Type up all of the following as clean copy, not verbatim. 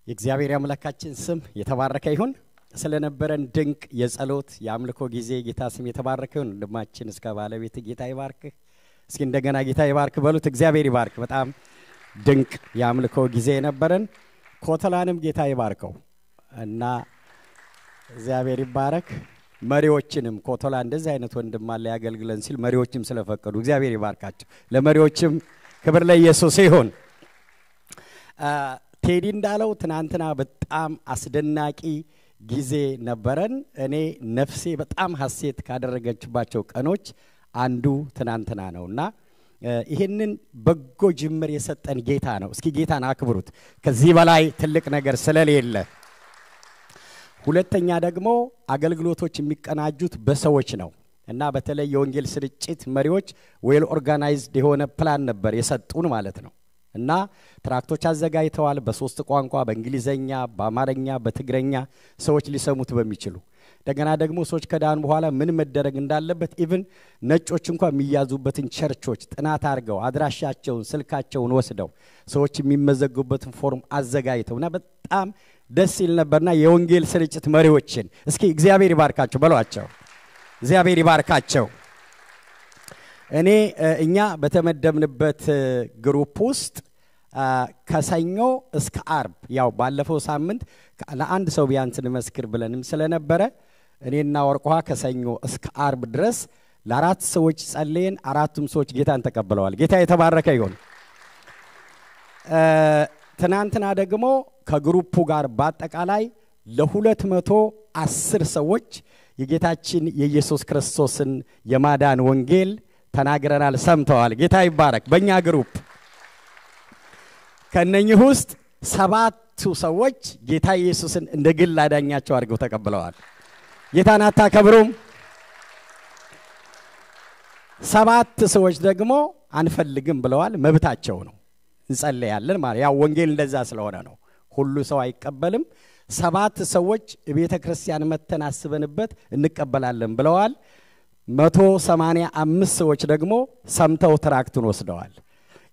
የእግዚአብሔር አምላካችን ስም የተባረከ ይሁን ስለነበረን ድንቅ የጸሎት የአምልኮ ጊዜ ጌታ ስም የተባረከ ይሁን እንደማችን እስከ ባለቤት ጌታ ይባርክ እስኪ እንደገና ጌታ ይባርክ በሉት እግዚአብሔር ይባርክ በጣም ድንቅ የአምልኮ ጊዜ ነበረን ኮተላንም ጌታ ይባርከው እና እግዚአብሔር ይባረክ መሪዎችንም ኮተላ እንደዚህ አይነት ወንድም አለ ያገልግለን ሲል መሪዎችም ስለፈቀዱ እግዚአብሔር ይባርካቸው ለመሪዎችም ክብር ለኢየሱስ ይሁን ቴዲ እንዳለው ትናንትና በጣም አስደናቂ ጊዜ ነበረን እኔ ነፍሴ በጣም ሐሴት ካደረገችባቸው ቀኖች አንዱ ትናንትና ነውና ይሄንን በጎ ጅምር የሰጠን ጌታ ነው እስኪ ጌታን አክብሩት ከዚህ በላይ ትልቅ ነገር ስለሌለ ሁለተኛ ደግሞ አገልግሎቶች የሚቀናጁት በሰዎች ነው እና በተለይ የወንጌል ስርጭት መሪዎች ዌል ኦርጋናይዝድ የሆነ ፕላን ነበር የሰጡን ማለት ነው እና ትራክቶች አዘጋጅተዋል በሶስት ቋንቋ በእንግሊዘኛ በአማርኛ በትግረኛ ሰዎች ሊሰሙት በሚችሉ ደገና ደግሞ ሰዎች ከዳን በኋላ ምን መደረግ እንዳለበት ኢቭን ነጮች እንኳን የሚያዙበትን ቸርቾች ጥናት አድርገው አድራሻቸውን ስልካቸውን ወስደው ሰዎች የሚመዘጉበትን ፎርም አዘጋጅተውና በጣም ደስ ይል ነበርና የወንጌል ስርጭት መሪዎችን እስኪ እግዚአብሔር ይባርካቸው በሏቸው እግዚአብሔር ይባርካቸው እኔ እኛ በተመደብንበት ግሩፕ ውስጥ ከሰኞ እስከ አርብ ያው ባለፈው ሳምንት ለአንድ ሰው ቢያንስ እንመስክር ብለንም ስለነበረ እኔና ወርቋ ከሰኞ እስከ አርብ ድረስ ለአራት ሰዎች ጸልየን አራቱም ሰዎች ጌታን ተቀበለዋል ጌታ የተባረከ ይሁን ትናንትና ደግሞ ከግሩፑ ጋር በአጠቃላይ ለ210 ሰዎች የጌታችን የኢየሱስ ክርስቶስን የማዳን ወንጌል ተናግረናል ሰምተዋል ጌታ ይባረክ በእኛ ግሩፕ ከነኚህ ውስጥ 7 ሰዎች ጌታ ኢየሱስን እንደ ግል አዳኛቸው አድርገው ተቀበለዋል ጌታን አታከብሩም 7 ሰዎች ደግሞ አንፈልግም ብለዋል መብታቸው ነው እንጸልያለን ማለት ያው ወንጌል እንደዛ ስለሆነ ነው ሁሉ ሰው አይቀበልም 7 ሰዎች ቤተ ክርስቲያን መተናስበንበት እንቀበላለን ብለዋል 185 ሰዎች ደግሞ ሰምተው ትራክቱን ወስደዋል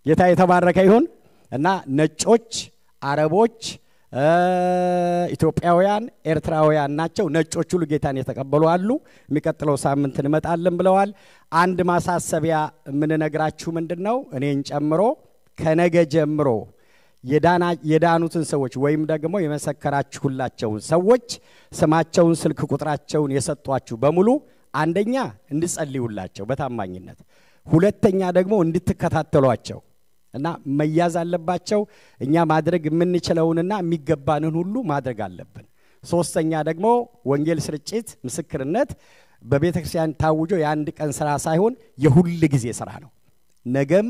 ጌታ የተባረከ ይሁን እና ነጮች አረቦች ኢትዮጵያውያን ኤርትራውያን ናቸው ነጮች ሁሉ ጌታን የተቀበሉ አሉ የሚቀጥለው ሳምንት እንመጣለን ብለዋል አንድ ማሳሰቢያ ምን ነግራችሁ ምንድነው እኔን ጨምሮ ከነገ ጀምሮ የዳኑትን ሰዎች ወይም ደግሞ የመሰከራችሁላቸው ሰዎች ስማቸውን ስልክ ቁጥራቸውን የሰጧችሁ በሙሉ አንደኛ እንድጸልዩላቸው በታማኝነት ሁለተኛ ደግሞ እንድትከታተሏቸው እና መያዝ አለባቸው እኛ ማድረግ የምንችለውንና የሚገባንን ሁሉ ማድረግ አለብን ሶስተኛ ደግሞ ወንጌል ስርጭት ምስክርነት በቤተክርስቲያን ታውጆ የአንድ ቀን ስራ ሳይሆን የሁሉ ጊዜ ስራ ነው ነገም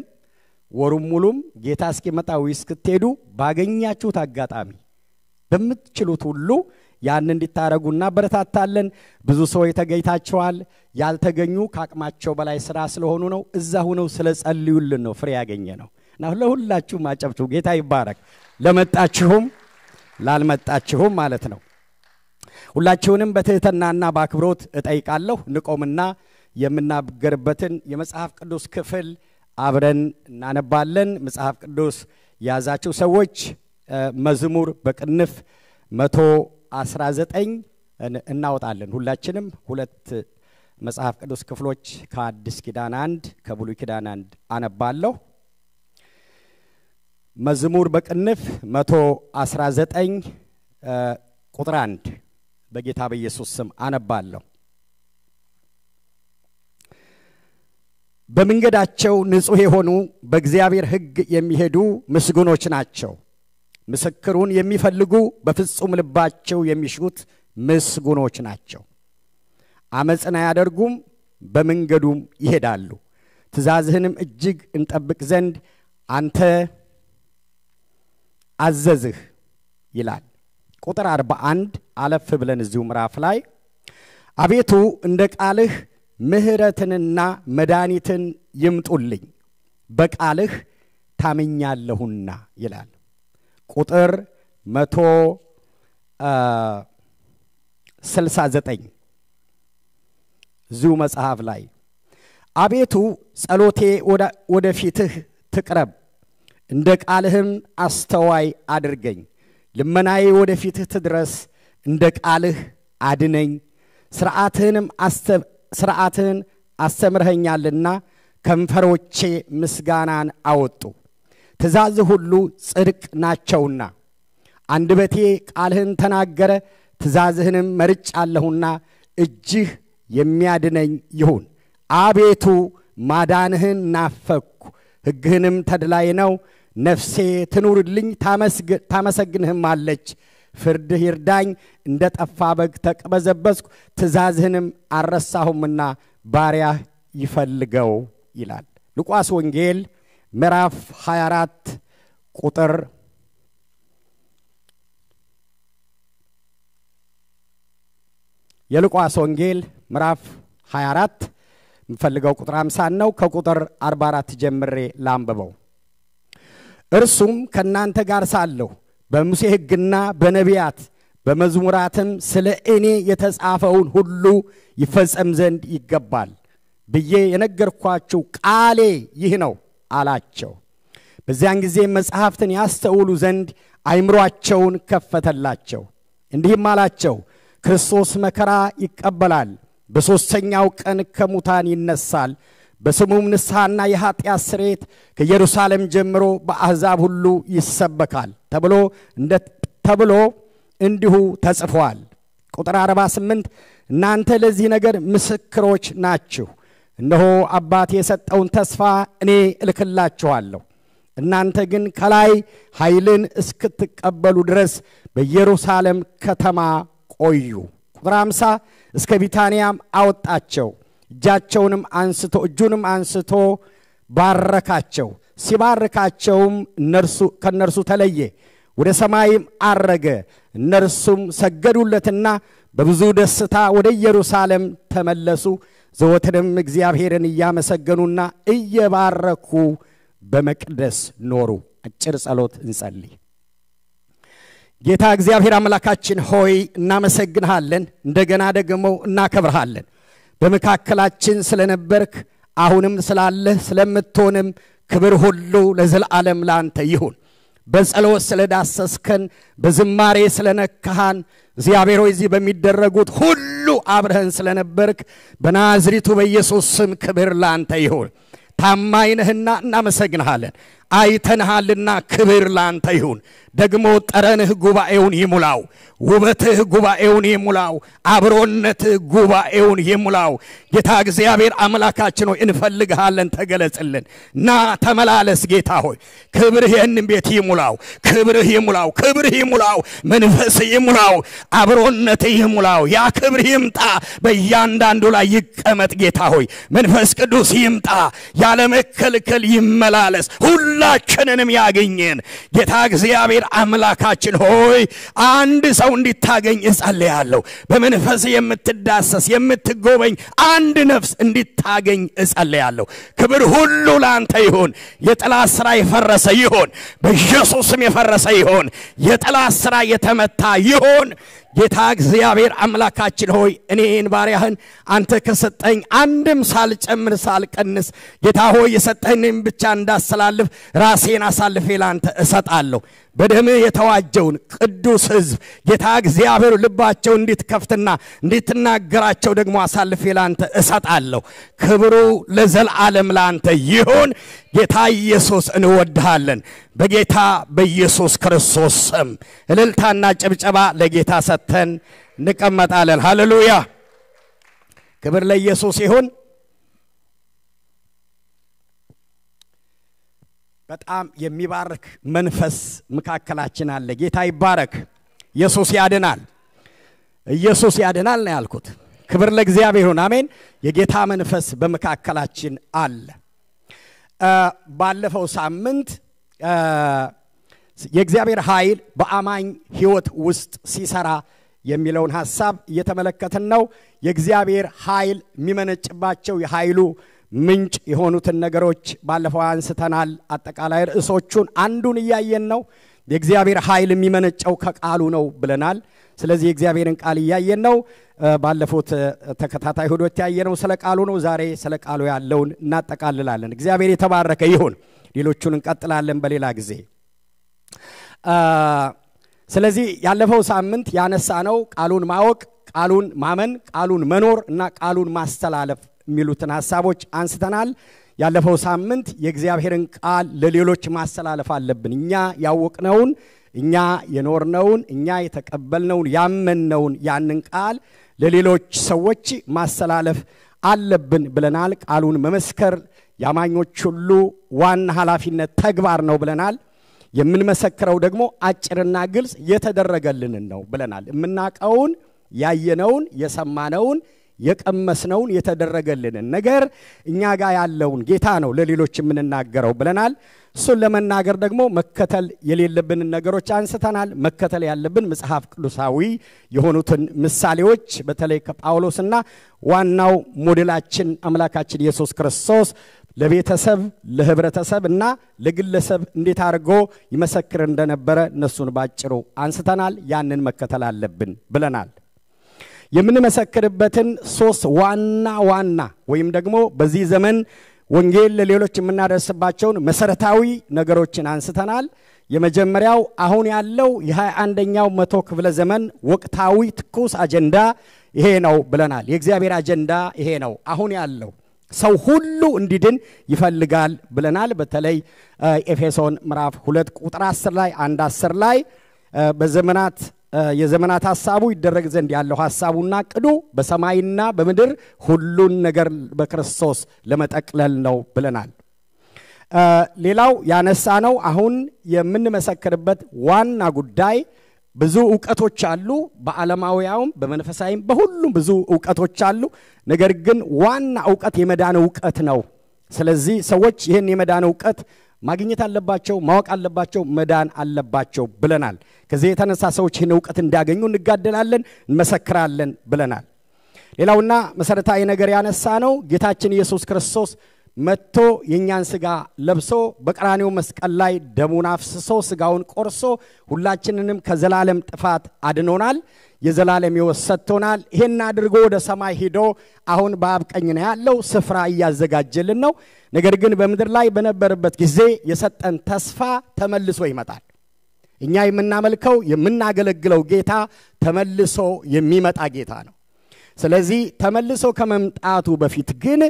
ወሩም ሙሉም ጌታ እስኪመጣው እስክትሄዱ ባገኛችሁት አጋጣሚ በመትችሉት ሁሉ ያን እንድታረጉና በረታታለን ብዙ ሰው የተገይታቸዋል ያልተገኙ ካቅማቸው በላይ ስራ ስለሆኑ ነው እዛ ሆነው ስለጸልዩልን ነው ፍሬ ያገኘ ነው እና ለሁላችሁ ማጨብጩ ጌታ ይባረክ ለመጣችሁም ላልመጣችሁም ማለት ነው ሁላችሁንም በትህትናና በአክብሮት እጠይቃለሁ ንቆምና የምናገርበትን የመጽሐፍ ቅዱስ ክፍል አብረን እናነባለን መጽሐፍ ቅዱስ ያዛችሁ ሰዎች መዝሙር በቅንፍ 119 እናወጣለን ሁላችንም ሁለት መጽሐፍ ቅዱስ ክፍሎች ከአዲስ ኪዳን አንድ ከብሉይ ኪዳን አንድ አነባለሁ መዝሙር በቅንፍ 119 ቁጥር 1 በጌታ በኢየሱስ ስም አነባለሁ በመንገዳቸው ንጹህ የሆኑ በእግዚአብሔር ሕግ የሚሄዱ ምስጉኖች ናቸው ምስክሩን የሚፈልጉ በፍጹም ልባቸው የሚሹት ምስጉኖች ናቸው አመጽና ያደርጉም በመንገዱም ይሄዳሉ ትእዛዝህንም እጅግ እንጠብቅ ዘንድ አንተ አዘዝህ ይላል ቁጥር 41 አለፍ ብለን እዚሁ ምዕራፍ ላይ አቤቱ እንደ ቃልህ ምህረትንና መዳኒትን ይምጡልኝ በቃልህ ታመኛለሁና ይላል ቁጥር 169 ዙ መጽሐፍ ላይ አቤቱ ጸሎቴ ወደ ፊትህ ትቅረብ እንደ ቃልህም አስተዋይ አድርገኝ ልመናዬ ወደፊትህ ትድረስ እንደ ቃልህ አድነኝ ሥርዓትህን አስተምረኸኛልና ከንፈሮቼ ምስጋናን አወጡ ትእዛዝህ ሁሉ ጽድቅ ናቸውና አንደበቴ ቃልህን ተናገረ ትእዛዝህንም መርጫለሁና እጅህ የሚያድነኝ ይሁን አቤቱ ማዳንህን ናፈቅኩ ሕግህንም ተድላዬ ነው ነፍሴ ትኑርልኝ ታመሰግንህም አለች ፍርድህ ይርዳኝ እንደ ጠፋ በግ ተቅበዘበዝኩ ትእዛዝህንም አልረሳሁምና ባሪያህ ይፈልገው ይላል ሉቃስ ወንጌል ምዕራፍ 24 ቁጥር የሉቃስ ወንጌል ምዕራፍ 24 ምፈልገው ቁጥር 50 ነው ከቁጥር 44 ጀምሬ ላንብበው እርሱም ከናንተ ጋር ሳለሁ በሙሴ ሕግና በነቢያት በመዝሙራትም ስለ እኔ የተጻፈውን ሁሉ ይፈጸም ዘንድ ይገባል ብዬ የነገርኳችሁ ቃሌ ይህ ነው አላቸው በዚያን ጊዜ መጽሐፍትን ያስተውሉ ዘንድ አይምሮአቸውን ከፈተላቸው እንዲህም አላቸው ክርስቶስ መከራ ይቀበላል በሶስተኛው ቀን ከሙታን ይነሳል በስሙም ንስሐና የኃጢአት ስርየት ከኢየሩሳሌም ጀምሮ በአሕዛብ ሁሉ ይሰበካል ተብሎ እንዲሁ ተጽፏል ቁጥር 48 እናንተ ለዚህ ነገር ምስክሮች ናችሁ እነሆ አባቴ የሰጠውን ተስፋ እኔ እልክላችኋለሁ እናንተ ግን ከላይ ኃይልን እስክትቀበሉ ድረስ በኢየሩሳሌም ከተማ ቆዩ ቁጥር 50 እስከ ቢታንያም አወጣቸው እጁንም አንስቶ ባረካቸው ሲባርካቸውም ከነርሱ ተለየ ወደ ሰማይም አረገ እነርሱም ሰገዱለትና በብዙ ደስታ ወደ ኢየሩሳሌም ተመለሱ ዘወትርም እግዚአብሔርን ያመሰገኑና እየባረኩ በመቅደስ ኖሩ አጭር ጸሎት እንጸልይ ጌታ እግዚአብሔር አምላካችን ሆይ እናመሰግንሃለን እንደገና ደግሞ እናከብርሃለን በመካከላችን ስለነበርክ አሁንም ስላለህ ስለምትሆንም ክብር ሁሉ ለዘላለም ላንተ ይሁን በጸሎት ስለዳሰስከን በዝማሬ ስለነካሃን እግዚአብሔር ሆይ እዚህ በሚደረጉት ሁሉ አብረህን ስለነበርክ በናዝሬቱ በኢየሱስ ስም ክብር ላንተ ይሁን ታማኝ ነህና እናመሰግንሃለን አይተንሃልና ክብር ላንተ ይሁን ደግሞ ጠረንህ ጉባኤውን ይሙላው ውበትህ ጉባኤውን ይሙላው አብሮነትህ ጉባኤውን ይሙላው ጌታ እግዚአብሔር አምላካችን ሆይ እንፈልግሃለን ተገለጽልን ና ተመላለስ ጌታ ሆይ ክብርህ ይህንን ቤት ይሙላው ክብርህ ይሙላው መንፈስ ይሙላው አብሮነትህ ይሙላው ያ ክብር ይምጣ በእያንዳንዱ ላይ ይቀመጥ ጌታ ሆይ መንፈስ ቅዱስ ይምጣ ያለ መከልከል ይመላለስ ሁላችንንም ያገኘን ጌታ እግዚአብሔር አምላካችን ሆይ አንድ ሰው እንዲታገኝ እጸልያለሁ በመንፈስ የምትዳሰስ የምትጎበኝ አንድ ነፍስ እንዲታገኝ እጸልያለሁ ክብር ሁሉ ላንተ ይሁን የጠላት ሥራ የፈረሰ ይሁን በኢየሱስም የፈረሰ ይሁን የጠላት ሥራ የተመታ ይሁን ጌታ እግዚአብሔር አምላካችን ሆይ እኔን ባሪያህን አንተ ከሰጠኝ አንድም ሳልጨምር ሳልቀንስ ጌታ ሆይ የሰጠኝን ብቻ እንዳስተላልፍ ራሴን አሳልፌ ላንተ እሰጣለሁ በደምህ የተዋጀውን ቅዱስ ሕዝብ ጌታ እግዚአብሔር ልባቸው እንድትከፍትና እንድትናገራቸው ደግሞ አሳልፌ ላንተ እሰጣለሁ ክብሩ ለዘላለም ላንተ ይሁን ጌታ ኢየሱስ እንወድሃለን በጌታ በኢየሱስ ክርስቶስ ስም እልልታና ጭብጨባ ለጌታ ሰተን እንቀመጣለን ሃሌሉያ ክብር ለኢየሱስ ይሁን በጣም የሚባርክ መንፈስ መካከላችን አለ ጌታ ይባረክ ኢየሱስ ያድናል ነው ያልኩት ክብር ለእግዚአብሔር ይሁን አሜን የጌታ መንፈስ በመካከላችን አለ ባለፈው ሳምንት የእግዚአብሔር ኃይል በአማኝ ሕይወት ውስጥ ሲሰራ የሚለውን ሐሳብ እየተመለከትን ነው የእግዚአብሔር ኃይል የሚመነጭባቸው የኃይሉ ምንጭ የሆኑትን ነገሮች ባለፈው አንስተናል አጠቃላይ ርዕሶቹን አንዱን ያያየን ነው የእግዚአብሔር ኃይል የሚመነጨው ከቃሉ ነው ብለናል ስለዚህ የእግዚአብሔርን ቃል ያያየን ነው ባለፉት ተከታታይ ሁዶች ያየነው ስለ ቃሉ ነው ዛሬ ስለ ቃሉ ያለውን እናጠቃልላለን እግዚአብሔር የተባረከ ይሁን ሌሎቹን እንቀጥላለን በሌላ ጊዜ ስለዚህ ያለፈው ሳምንት ያነሳነው ቃሉን ማወቅ፣ ቃሉን ማመን፣ ቃሉን መኖር እና ቃሉን ማስተላለፍ የሚሉትን ሐሳቦች አንስተናል። ያለፈው ሳምንት የእግዚአብሔርን ቃል ለሌሎች ማስተላለፍ አለብን። እኛ ያወቅነውን፣ እኛ የኖርነውን፣ እኛ የተቀበልነውን፣ ያመንነውን ያንን ቃል ለሌሎች ሰዎች ማስተላለፍ አለብን ብለናል። ቃሉን መመስከር ያማኞች ሁሉ ዋና ኃላፊነት ተግባር ነው ብለናል። የምንመሰክረው ደግሞ አጭርና ግልጽ የተደረገልን ነው ብለናል። የምናቀውን፣ ያየነውን፣ የሰማነውን፣ የቀመስነውን የተደረገልን ነገር እኛ ጋር ያለውን ጌታ ነው ለሌሎች የምንናገረው ብለናል። እሱን ለመናገር ደግሞ መከተል የሌለብን ነገሮች አንስተናል። መከተል ያለብን መጽሐፍ ቅዱሳዊ የሆኑትን ምሳሌዎች በተለይ ከጳውሎስና ዋናው ሞዴላችን አምላካችን ኢየሱስ ክርስቶስ ለቤተሰብ፣ ለህብረተሰብ እና ለግለሰብ እንዴት አድርጎ ይመሰክር እንደነበረ እነሱን ባጭሩ አንስተናል። ያንን መከተል አለብን ብለናል። የምንመሰክርበትን 3 ዋና ወይም ደግሞ በዚህ ዘመን ወንጌል ለሌሎች የምናደርስባቸውን መሰረታዊ ነገሮችን አንስተናል። የመጀመሪያው አሁን ያለው የ21ኛው መቶ ክፍለ ዘመን ወቅታዊ ትኩስ አጀንዳ ይሄ ነው ብለናል። የእግዚአብሔር አጀንዳ ይሄ ነው። አሁን ያለው ሰው ሁሉ እንዲድን ይፈልጋል ብለናል። በተለይ ኤፌሶን ምዕራፍ 2 ቁጥር 10 ላይ 1:10 ላይ የዘመናት ሐሳቡ ይደረግ ዘንድ ያለው ሐሳቡና ቅዱ በሰማይና በምድር ሁሉን ነገር በክርስቶስ ለመጠቅለል ነው ብለናል። ሌላው ያነሳነው አሁን የምንመሰክርበት ዋና ጉዳይ ብዙ ዕውቀቶች አሉ። በዓለማዊያውም በመንፈሳዊም በሁሉም ብዙ ዕውቀቶች አሉ። ነገር ግን ዋና ዕውቀት የመዳን ዕውቀት ነው። ስለዚህ ሰዎች ይህን የመዳን ዕውቀት ማግኘት አለባቸው፣ ማወቅ አለባቸው፣ መዳን አለባቸው ብለናል። ከዚህ የተነሳ ሰዎች ይህን ዕውቀት እንዲያገኙ እንጋደላለን፣ እንመሰክራለን ብለናል። ሌላውና መሰረታዊ ነገር ያነሳነው ጌታችን ኢየሱስ ክርስቶስ መጥቶ የኛን ሥጋ ለብሶ በቀራንዮ መስቀል ላይ ደሙን አፍስሶ ሥጋውን ቆርሶ ሁላችንንም ከዘላለም ጥፋት አድኖናል። የዘላለም ሕይወት ሰጥቶናል። ይሄን አድርጎ ወደ ሰማይ ሄዶ አሁን በአብ ቀኝ ነው ያለው፣ ስፍራ እያዘጋጀልን ነው። ነገር ግን በምድር ላይ በነበረበት ጊዜ የሰጠን ተስፋ ተመልሶ ይመጣል። እኛ የምናመልከው የምናገለግለው ጌታ ተመልሶ የሚመጣ ጌታ ነው። ስለዚህ ተመልሶ ከመምጣቱ በፊት ግን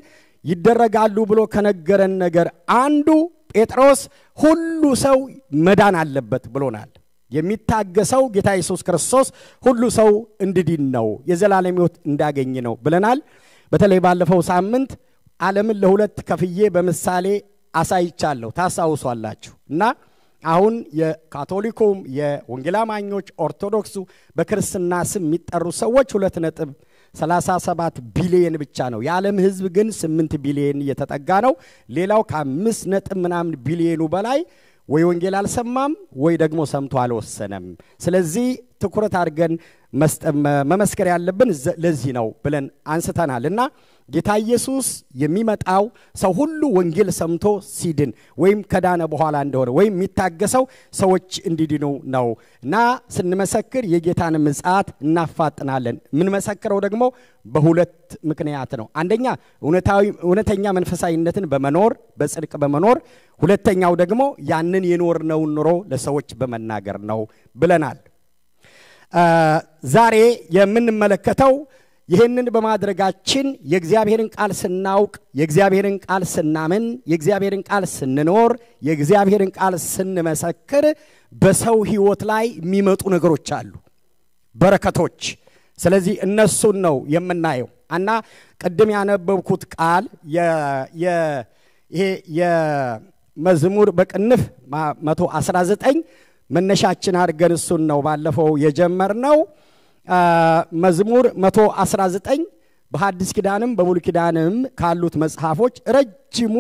ይደረጋሉ ብሎ ከነገረን ነገር አንዱ ጴጥሮስ ሁሉ ሰው መዳን አለበት ብሎናል። የሚታገሰው ጌታ ኢየሱስ ክርስቶስ ሁሉ ሰው እንዲድን ነው፣ የዘላለም ሕይወት እንዳገኝ ነው ብለናል። በተለይ ባለፈው ሳምንት ዓለምን ለሁለት ከፍዬ በምሳሌ አሳይቻለሁ፣ ታሳውሷላችሁ። እና አሁን የካቶሊኩም የወንጌላማኞች ኦርቶዶክሱ በክርስትና ስም የሚጠሩ ሰዎች 2.37 ቢሊዮን ብቻ ነው። የዓለም ሕዝብ ግን 8 ቢሊዮን እየተጠጋ ነው። ሌላው ከ5 ቢሊዮኑ በላይ ወይ ወንጌል አልሰማም ወይ ደግሞ ሰምቶ አልወሰነም። ስለዚህ ትኩረት አድርገን መመስከር ያለብን ለዚህ ነው ብለን አንስተናልና ጌታ ኢየሱስ የሚመጣው ሰው ሁሉ ወንጌል ሰምቶ ሲድን ወይም ከዳነ በኋላ እንደሆነ ወይም የሚታገሰው ሰዎች እንዲድኑ ነው። እና ስንመሰክር የጌታን ምጽአት እናፋጥናለን። የምንመሰክረው ደግሞ በሁለት ምክንያት ነው። አንደኛ እውነተኛ መንፈሳዊነትን በመኖር በጽድቅ በመኖር፣ ሁለተኛው ደግሞ ያንን የኖርነውን ኑሮ ለሰዎች በመናገር ነው ብለናል። ዛሬ የምንመለከተው ይህንን በማድረጋችን የእግዚአብሔርን ቃል ስናውቅ፣ የእግዚአብሔርን ቃል ስናምን፣ የእግዚአብሔርን ቃል ስንኖር፣ የእግዚአብሔርን ቃል ስንመሰክር በሰው ሕይወት ላይ የሚመጡ ነገሮች አሉ፣ በረከቶች። ስለዚህ እነሱን ነው የምናየው እና ቅድም ያነበብኩት ቃል ይሄ የመዝሙር በቅንፍ 119 መነሻችን አድርገን እሱን ነው ባለፈው የጀመርነው። መዝሙር 119 በሐዲስ ኪዳንም በብሉይ ኪዳንም ካሉት መጽሐፎች ረጅሙ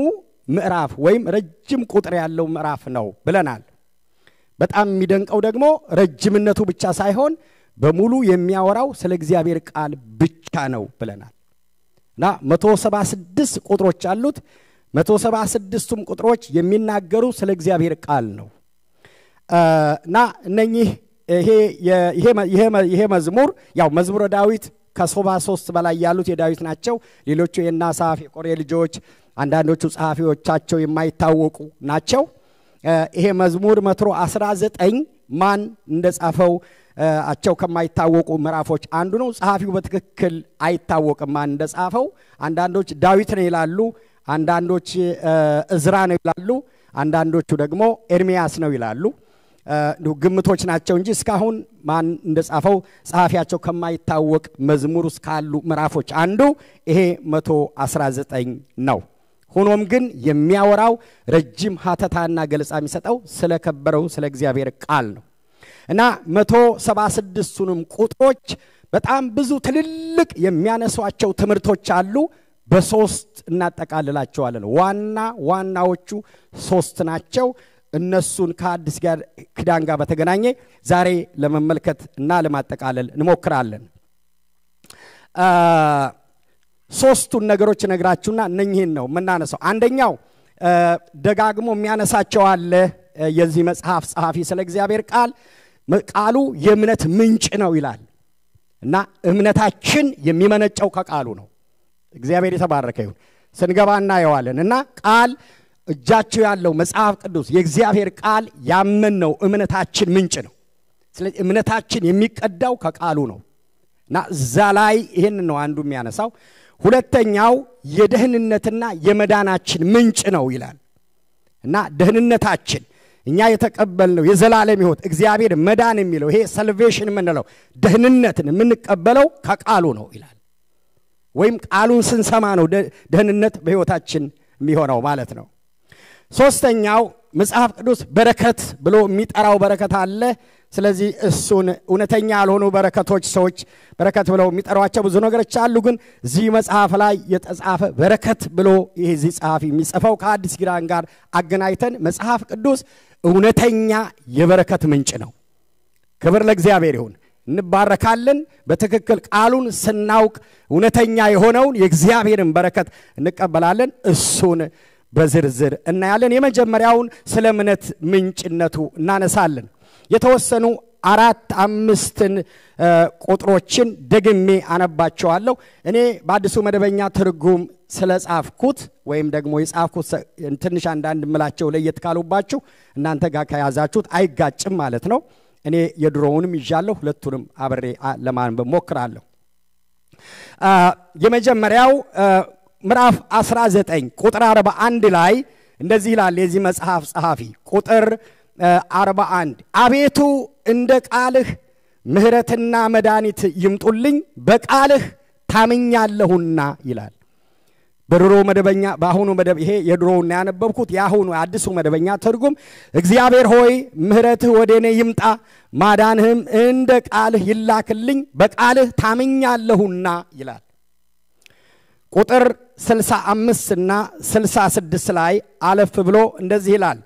ምዕራፍ ወይም ረጅም ቁጥር ያለው ምዕራፍ ነው ብለናል። በጣም የሚደንቀው ደግሞ ረጅምነቱ ብቻ ሳይሆን በሙሉ የሚያወራው ስለ እግዚአብሔር ቃል ብቻ ነው ብለናል። እና 176 ቁጥሮች አሉት። 176ቱም ቁጥሮች የሚናገሩ ስለ እግዚአብሔር ቃል ነው። እና እነኚህ ይሄ መዝሙር ያው መዝሙረ ዳዊት ከ73 በላይ ያሉት የዳዊት ናቸው። ሌሎቹ የናሳፍ የቆሬ ልጆች፣ አንዳንዶቹ ጸሐፊዎቻቸው የማይታወቁ ናቸው። ይሄ መዝሙር 119 ማን እንደጻፈው አቸው ከማይታወቁ ምዕራፎች አንዱ ነው። ጸሐፊው በትክክል አይታወቅም ማን እንደጻፈው። አንዳንዶች ዳዊት ነው ይላሉ፣ አንዳንዶች እዝራ ነው ይላሉ፣ አንዳንዶቹ ደግሞ ኤርሚያስ ነው ይላሉ። ግምቶች ናቸው እንጂ እስካሁን ማን እንደጻፈው ጸሐፊያቸው ከማይታወቅ መዝሙር ውስጥ ካሉ ምዕራፎች አንዱ ይሄ 119 ነው። ሆኖም ግን የሚያወራው ረጅም ሀተታና ገለጻ የሚሰጠው ስለከበረው ስለ እግዚአብሔር ቃል ነው እና 176ቱንም ቁጥሮች በጣም ብዙ ትልልቅ የሚያነሷቸው ትምህርቶች አሉ። በሶስት እናጠቃልላቸዋለን። ዋናዎቹ ሶስት ናቸው። እነሱን ከአዲስ ኪዳን ጋር በተገናኘ ዛሬ ለመመልከት እና ለማጠቃለል እንሞክራለን። ሶስቱን ነገሮች ነግራችሁና እነኚህን ነው የምናነሳው። አንደኛው ደጋግሞ የሚያነሳቸው አለ የዚህ መጽሐፍ ጸሐፊ ስለ እግዚአብሔር ቃሉ የእምነት ምንጭ ነው ይላል እና እምነታችን የሚመነጨው ከቃሉ ነው። እግዚአብሔር የተባረከ ይሁን። ስንገባና ያዋለን እና ቃል እጃቸው ያለው መጽሐፍ ቅዱስ የእግዚአብሔር ቃል ያመነው እምነታችን ምንጭ ነው። ስለዚህ እምነታችን የሚቀዳው ከቃሉ ነው እና እዛ ላይ ይሄን ነው አንዱ የሚያነሳው። ሁለተኛው የደህንነትና የመዳናችን ምንጭ ነው ይላል እና ደህንነታችን እኛ የተቀበልነው የዘላለም ሕይወት እግዚአብሔር መዳን የሚለው ይሄ ሳልቬሽን የምንለው ደህንነትን የምንቀበለው ከቃሉ ነው ይላል። ወይም ቃሉን ስንሰማ ነው ደህንነት በሕይወታችን የሚሆነው ማለት ነው። ሶስተኛው መጽሐፍ ቅዱስ በረከት ብሎ የሚጠራው በረከት አለ። ስለዚህ እሱን እውነተኛ ያልሆኑ በረከቶች ሰዎች በረከት ብለው የሚጠሯቸው ብዙ ነገሮች አሉ። ግን እዚህ መጽሐፍ ላይ የተጻፈ በረከት ብሎ ይሄ እዚህ ጸሐፊ የሚጽፈው ከአዲስ ኪዳን ጋር አገናኝተን መጽሐፍ ቅዱስ እውነተኛ የበረከት ምንጭ ነው። ክብር ለእግዚአብሔር ይሁን። እንባረካለን። በትክክል ቃሉን ስናውቅ እውነተኛ የሆነውን የእግዚአብሔርን በረከት እንቀበላለን። እሱን በዝርዝር እናያለን። የመጀመሪያውን ስለ እምነት ምንጭነቱ እናነሳለን። የተወሰኑ 4-5 ቁጥሮችን ደግሜ አነባቸዋለሁ። እኔ በአዲሱ መደበኛ ትርጉም ስለጻፍኩት ወይም ደግሞ የጻፍኩት ትንሽ አንዳንድ ምላቸው ለየት ካሉባችሁ እናንተ ጋር ከያዛችሁት አይጋጭም ማለት ነው። እኔ የድሮውንም ይዣለሁ፣ ሁለቱንም አብሬ ለማንበብ ሞክራለሁ። የመጀመሪያው ምዕራፍ 19 ቁጥር 41 ላይ እንደዚህ ይላል የዚህ መጽሐፍ ጸሐፊ። ቁጥር 41 አቤቱ እንደ ቃልህ ምህረትና መድኃኒት ይምጡልኝ በቃልህ ታምኛለሁና ይላል። በድሮ መደበኛ በአሁኑ መደብ ይሄ የድሮውና ያነበብኩት ያሁኑ አዲሱ መደበኛ ትርጉም እግዚአብሔር ሆይ ምህረትህ ወደኔ ይምጣ ማዳንህም እንደ ቃልህ ይላክልኝ በቃልህ ታምኛለሁና ይላል። ቁጥር 65 እና 66 ላይ አለፍ ብሎ እንደዚህ ይላል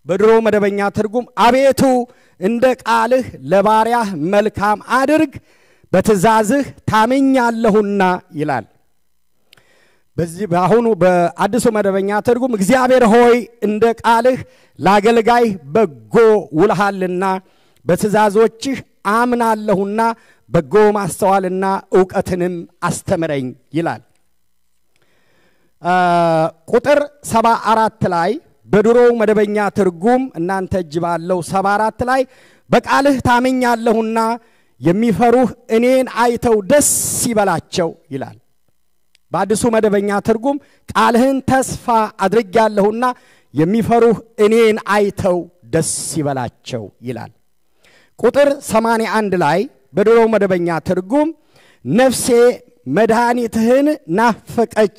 በድሮ መደበኛ ትርጉም አቤቱ እንደ ቃልህ ለባሪያህ መልካም አድርግ በትእዛዝህ ታምኛለሁና ይላል። በዚህ በአሁኑ በአዲሱ መደበኛ ትርጉም እግዚአብሔር ሆይ እንደ ቃልህ ላገልጋይ በጎ ውልሃልና በትእዛዞችህ አምናለሁና በጎ ማስተዋልና ዕውቀትንም አስተምረኝ ይላል። ቁጥር 74 ላይ በድሮ መደበኛ ትርጉም እናንተ እጅ ባለው 74 ላይ በቃልህ ታምኛለሁና የሚፈሩህ እኔን አይተው ደስ ይበላቸው ይላል። በአዲሱ መደበኛ ትርጉም ቃልህን ተስፋ አድርጌያለሁና የሚፈሩህ እኔን አይተው ደስ ይበላቸው ይላል። ቁጥር 81 ላይ በድሮ መደበኛ ትርጉም ነፍሴ መድኃኒትህን ናፈቀች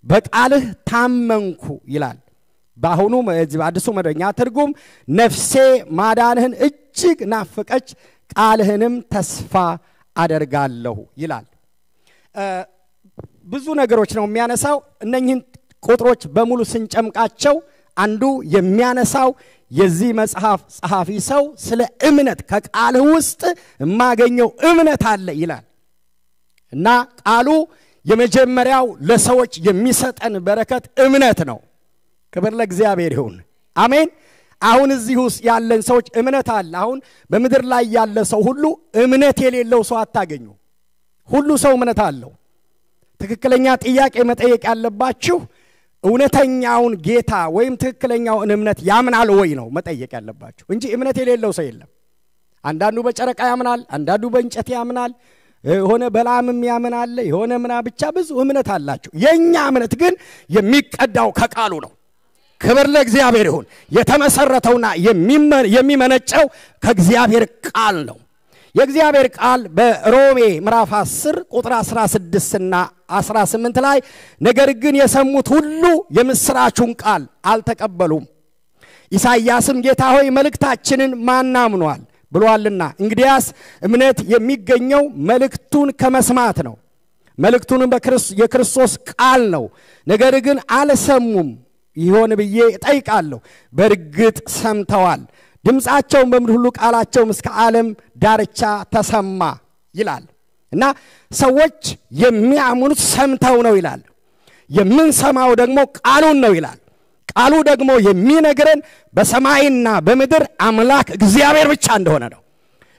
በቃልህ ታመንኩ ይላል። በአሁኑ በአዲሱ መደበኛ ትርጉም ነፍሴ ማዳንህን እጅግ ናፈቀች ቃልህንም ተስፋ አደርጋለሁ ይላል። ብዙ ነገሮች ነው የሚያነሳው። እነኚህን ቁጥሮች በሙሉ ስንጨምቃቸው አንዱ የሚያነሳው የዚህ መጽሐፍ ጸሐፊ ሰው ስለ እምነት ከቃልህ ውስጥ የማገኘው እምነት አለ ይላል እና ቃሉ የመጀመሪያው ለሰዎች የሚሰጠን በረከት እምነት ነው። ክብር ለእግዚአብሔር ይሁን። አሜን። አሁን እዚህ ውስጥ ያለን ሰዎች እምነት አለ። አሁን በምድር ላይ ያለ ሰው ሁሉ እምነት የሌለው ሰው አታገኙ። ሁሉ ሰው እምነት አለው። ትክክለኛ ጥያቄ መጠየቅ ያለባችሁ እውነተኛውን ጌታ ወይም ትክክለኛውን እምነት ያምናል ወይ ነው መጠየቅ ያለባችሁ እንጂ እምነት የሌለው ሰው የለም። አንዳንዱ በጨረቃ ያምናል፣ አንዳንዱ በእንጨት ያምናል፣ የሆነ በላምም ያምናል፣ የሆነ ምና ብቻ ብዙ እምነት አላቸው። የኛ እምነት ግን የሚቀዳው ከቃሉ ነው። ክብር ለእግዚአብሔር ይሁን። የተመሰረተውና የሚመነጨው ከእግዚአብሔር ቃል ነው። የእግዚአብሔር ቃል በሮሜ ምዕራፍ 10 ቁጥር 16 እና 18 ላይ ነገር ግን የሰሙት ሁሉ የምስራቹን ቃል አልተቀበሉም። ኢሳይያስም ጌታ ሆይ መልእክታችንን ማን አምኗል ብሏልና እንግዲያስ እምነት የሚገኘው መልእክቱን ከመስማት ነው። መልእክቱንም የክርስቶስ ቃል ነው። ነገር ግን አልሰሙም ይሆን ብዬ እጠይቃለሁ። በእርግጥ ሰምተዋል፣ ድምፃቸውን በምድር ሁሉ ቃላቸውም እስከ ዓለም ዳርቻ ተሰማ ይላል። እና ሰዎች የሚያምኑት ሰምተው ነው ይላል። የምንሰማው ደግሞ ቃሉን ነው ይላል። ቃሉ ደግሞ የሚነግረን በሰማይና በምድር አምላክ እግዚአብሔር ብቻ እንደሆነ ነው።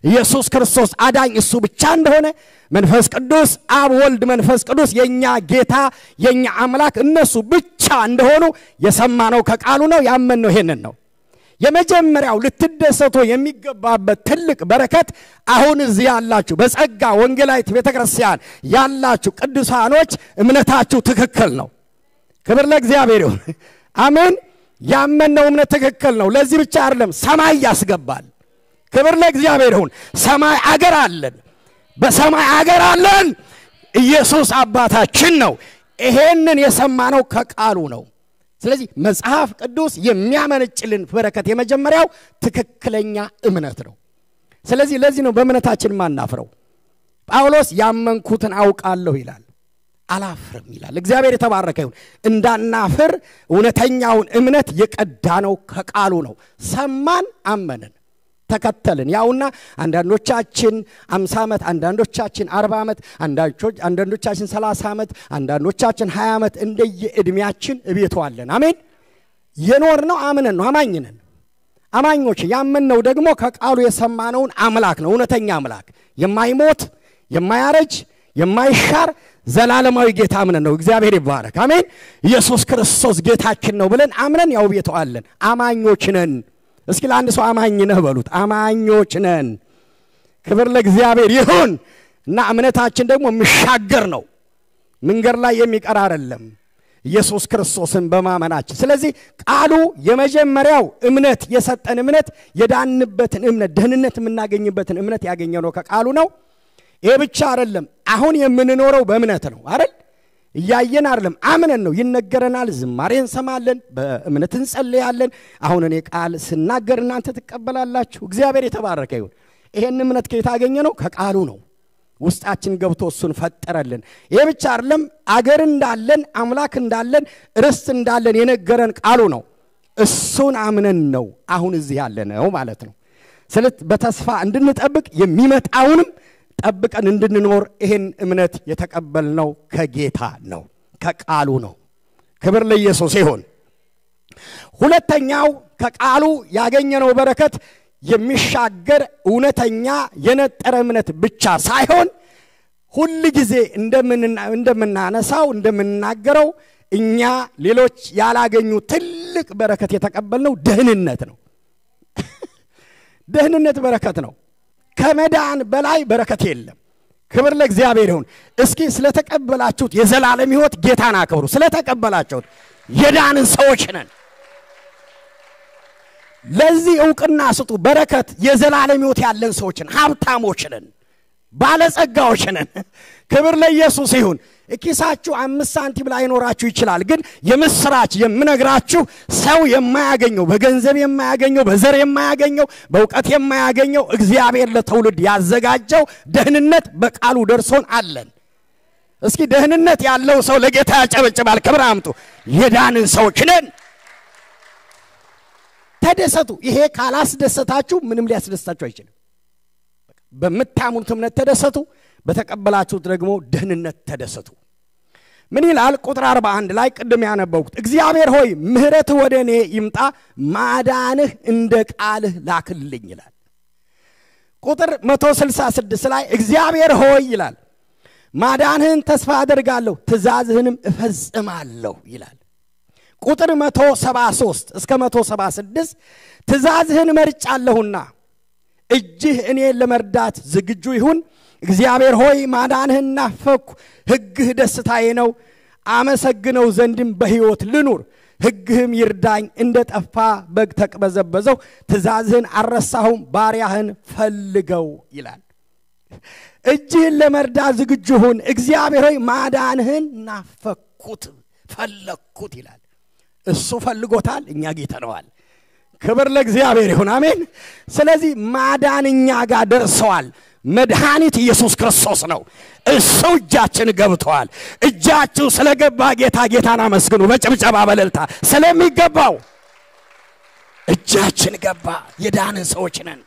ኢየሱስ ክርስቶስ አዳኝ እሱ ብቻ እንደሆነ፣ መንፈስ ቅዱስ አብ ወልድ መንፈስ ቅዱስ የኛ ጌታ የኛ አምላክ እነሱ ብቻ እንደሆኑ የሰማነው ከቃሉ ነው፣ ያመንነው ይሄንን ነው። የመጀመሪያው ልትደሰቱ የሚገባበት ትልቅ በረከት አሁን እዚህ ያላችሁ በጸጋ ወንጌላዊት ቤተክርስቲያን ያላችሁ ቅዱሳኖች እምነታችሁ ትክክል ነው። ክብር ለእግዚአብሔር ይሁን። አሜን። ያመንነው እምነት ትክክል ነው። ለዚህ ብቻ አይደለም፣ ሰማይ ያስገባል። ክብር ለእግዚአብሔር ይሁን። ሰማይ አገር አለን፣ በሰማይ አገር አለን። ኢየሱስ አባታችን ነው። ይሄንን የሰማነው ከቃሉ ነው። ስለዚህ መጽሐፍ ቅዱስ የሚያመነጭልን በረከት የመጀመሪያው ትክክለኛ እምነት ነው። ስለዚህ ለዚህ ነው በእምነታችን ማናፍረው። ጳውሎስ ያመንኩትን አውቃለሁ ይላል፣ አላፍርም ይላል። እግዚአብሔር የተባረከ ይሁን። እንዳናፍር እውነተኛውን እምነት የቀዳነው ከቃሉ ነው። ሰማን፣ አመንን፣ ተከተልን። ያውና አንዳንዶቻችን 50 ዓመት፣ አንዳንዶቻችን 40 ዓመት፣ አንዳንዶቻችን 30 ዓመት፣ አንዳንዶቻችን 20 ዓመት እንደየእድሜያችን እቤቷለን። አሜን። የኖርነው አምነን ነው። አማኝነን አማኞች ያመንነው ደግሞ ከቃሉ የሰማነውን አምላክ ነው። እውነተኛ አምላክ የማይሞት የማያረጅ የማይሻር ዘላለማዊ ጌታ አምነን ነው። እግዚአብሔር ይባረክ። አሜን። ኢየሱስ ክርስቶስ ጌታችን ነው ብለን አምነን ያው ቤቷለን። አማኞች ነን። እስኪ ለአንድ ሰው አማኝ ነህ በሉት። አማኞች ነን። ክብር ለእግዚአብሔር ይሁን። እና እምነታችን ደግሞ የሚሻገር ነው። መንገድ ላይ የሚቀር አይደለም፣ ኢየሱስ ክርስቶስን በማመናችን። ስለዚህ ቃሉ የመጀመሪያው እምነት የሰጠን እምነት የዳንበትን እምነት ደህንነት የምናገኝበትን እምነት ያገኘነው ከቃሉ ነው። ይሄ ብቻ አይደለም፣ አሁን የምንኖረው በእምነት ነው አይደል? እያየን አይደለም፣ አምነን ነው። ይነገረናል፣ ዝማሬ እንሰማለን፣ በእምነት እንጸልያለን። አሁን እኔ ቃል ስናገር እናንተ ትቀበላላችሁ። እግዚአብሔር የተባረከ ይሁን። ይሄን እምነት ከየት አገኘነው? ከቃሉ ነው። ውስጣችን ገብቶ እሱን ፈጠረልን። ይሄ ብቻ አይደለም፣ አገር እንዳለን አምላክ እንዳለን ርስት እንዳለን የነገረን ቃሉ ነው። እሱን አምነን ነው አሁን እዚህ ያለነው ማለት ነው። ስለዚህ በተስፋ እንድንጠብቅ የሚመጣውንም ጠብቀን እንድንኖር ይሄን እምነት የተቀበልነው ከጌታ ነው፣ ከቃሉ ነው። ክብር ለኢየሱስ ይሁን። ሁለተኛው ከቃሉ ያገኘነው በረከት የሚሻገር እውነተኛ የነጠረ እምነት ብቻ ሳይሆን ሁሉ ጊዜ እንደምናነሳው እንደምናገረው እኛ ሌሎች ያላገኙ ትልቅ በረከት የተቀበልነው ደህንነት ነው። ደህንነት በረከት ነው። ከመዳን በላይ በረከት የለም። ክብር ለእግዚአብሔር ይሁን። እስኪ ስለተቀበላችሁት የዘላለም ሕይወት ጌታን አክብሩ። ስለተቀበላችሁት የዳንን ሰዎች ነን። ለዚህ ዕውቅና ስጡ። በረከት የዘላለም ሕይወት ያለን ሰዎች ነን። ሀብታሞች ነን፣ ባለጸጋዎች ነን። ክብር ለኢየሱስ ይሁን። ኪሳችሁ 5 ሳንቲም ላይ ኖራችሁ ይችላል፣ ግን የምስራች የምነግራችሁ ሰው የማያገኘው፣ በገንዘብ የማያገኘው፣ በዘር የማያገኘው፣ በእውቀት የማያገኘው እግዚአብሔር ለትውልድ ያዘጋጀው ደህንነት በቃሉ ደርሶን አለን። እስኪ ደህንነት ያለው ሰው ለጌታ ያጨበጭባል። ክብር አምጡ። የዳንን ሰዎች ነን። ተደሰቱ። ይሄ ካላስደሰታችሁ ምንም ሊያስደስታችሁ አይችልም። በመታሙት እምነት ተደሰቱ፣ በተቀበላችሁት ደግሞ ደህንነት ተደሰቱ። ምን ይላል? ቁጥር 41 ላይ ቅድም ያነበብኩት እግዚአብሔር ሆይ ምህረትህ ወደ እኔ ይምጣ፣ ማዳንህ እንደ ቃልህ ላክልኝ ይላል። ቁጥር 166 ላይ እግዚአብሔር ሆይ ይላል ማዳንህን ተስፋ አደርጋለሁ፣ ትእዛዝህንም እፈጽማለሁ ይላል። ቁጥር 173 እስከ 176 ትእዛዝህን መርጫለሁና እጅህ እኔን ለመርዳት ዝግጁ ይሁን። እግዚአብሔር ሆይ ማዳንህን ናፈኩ፣ ሕግህ ደስታዬ ነው። አመሰግነው ዘንድም በሕይወት ልኑር። ሕግህም ይርዳኝ። እንደ ጠፋ በግ ተቅበዘበዘው፣ ትእዛዝህን አልረሳሁም፣ ባሪያህን ፈልገው ይላል። እጅህን ለመርዳት ዝግጁ ሁን። እግዚአብሔር ሆይ ማዳንህን ናፈኩት ፈለኩት ይላል። እሱ ፈልጎታል፣ እኛ ጌተነዋል። ክብር ለእግዚአብሔር ይሁን። አሜን። ስለዚህ ማዳን እኛ ጋር ደርሰዋል። መድኃኒት ኢየሱስ ክርስቶስ ነው። እሱ እጃችን ገብቷል። እጃችሁ ስለገባ ጌታን አመስግኑ በጭብጨባ በእልልታ። ስለሚገባው እጃችን ገባ። የዳንን ሰዎች ነን።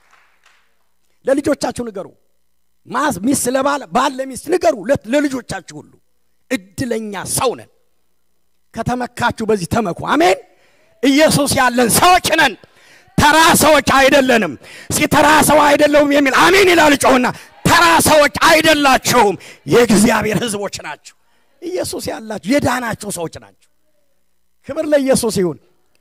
ለልጆቻችሁ ንገሩ። ሚስት ለባል ለሚስት ንገሩ። ለልጆቻችሁ ሁሉ እድለኛ ሰው ነን። ከተመካችሁ በዚህ ተመኩ። አሜን። ኢየሱስ ያለን ሰዎች ነን። ተራ ሰዎች አይደለንም። ተራ ሰው አይደለም የሚል አሜን ይላል ጮህና። ተራ ሰዎች አይደላችሁም፣ የእግዚአብሔር ሕዝቦች ናችሁ። ኢየሱስ ያላችሁ የዳናችሁ ሰዎች ናችሁ። ክብር ለኢየሱስ ይሁን።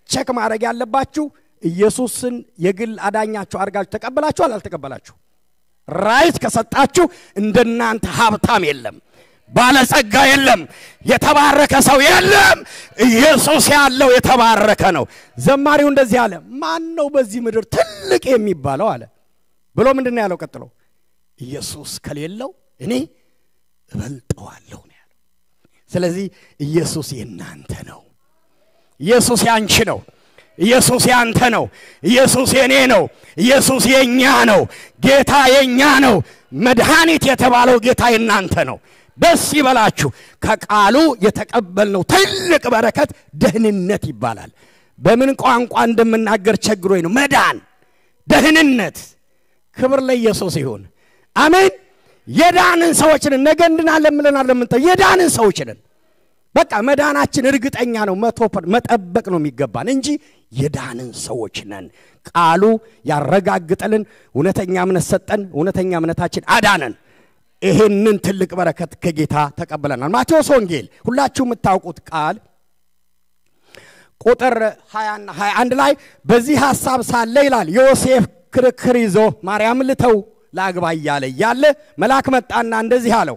ቼክ ማድረግ ያለባችሁ ኢየሱስን የግል አዳኛችሁ አድርጋችሁ ተቀበላችኋል አልተቀበላችሁ? ራይት ከሰጣችሁ እንደናንተ ሀብታም የለም፣ ባለጸጋ የለም፣ የተባረከ ሰው የለም። ኢየሱስ ያለው የተባረከ ነው። ዘማሪው እንደዚህ አለ፣ ማን ነው በዚህ ምድር ትልቅ የሚባለው አለ ብሎ ምንድነው ያለው? ቀጥሎ ኢየሱስ ከሌለው እኔ እበልጠዋለሁ ነው ያለው። ስለዚህ ኢየሱስ የናንተ ነው። ኢየሱስ ያንቺ ነው። ኢየሱስ ያንተ ነው። ኢየሱስ የኔ ነው። ኢየሱስ የኛ ነው። ጌታ የኛ ነው። መድኃኒት የተባለው ጌታ የናንተ ነው። ደስ ይበላችሁ። ከቃሉ የተቀበልነው ትልቅ በረከት ደህንነት ይባላል። በምን ቋንቋ እንደምናገር ቸግሮኝ ነው። መዳን፣ ደህንነት። ክብር ለኢየሱስ ይሁን። አሜን። የዳንን ሰዎች ነን። ነገ እንድናለን ብለናል። የዳንን ሰዎች ነን። በቃ መዳናችን እርግጠኛ ነው። መጠበቅ ነው የሚገባን እንጂ የዳንን ሰዎች ነን። ቃሉ ያረጋግጠልን። እውነተኛ እምነት ሰጠን። እውነተኛ እምነታችን አዳነን። ይሄንን ትልቅ በረከት ከጌታ ተቀበለናል። ማቴዎስ ወንጌል ሁላችሁ የምታውቁት ቃል ቁጥር 20 እና 21 ላይ በዚህ ሐሳብ ሳለ ይላል ዮሴፍ ክርክር ይዞ ማርያም ልተው ላግባ እያለ መልአክ መጣና እንደዚህ አለው።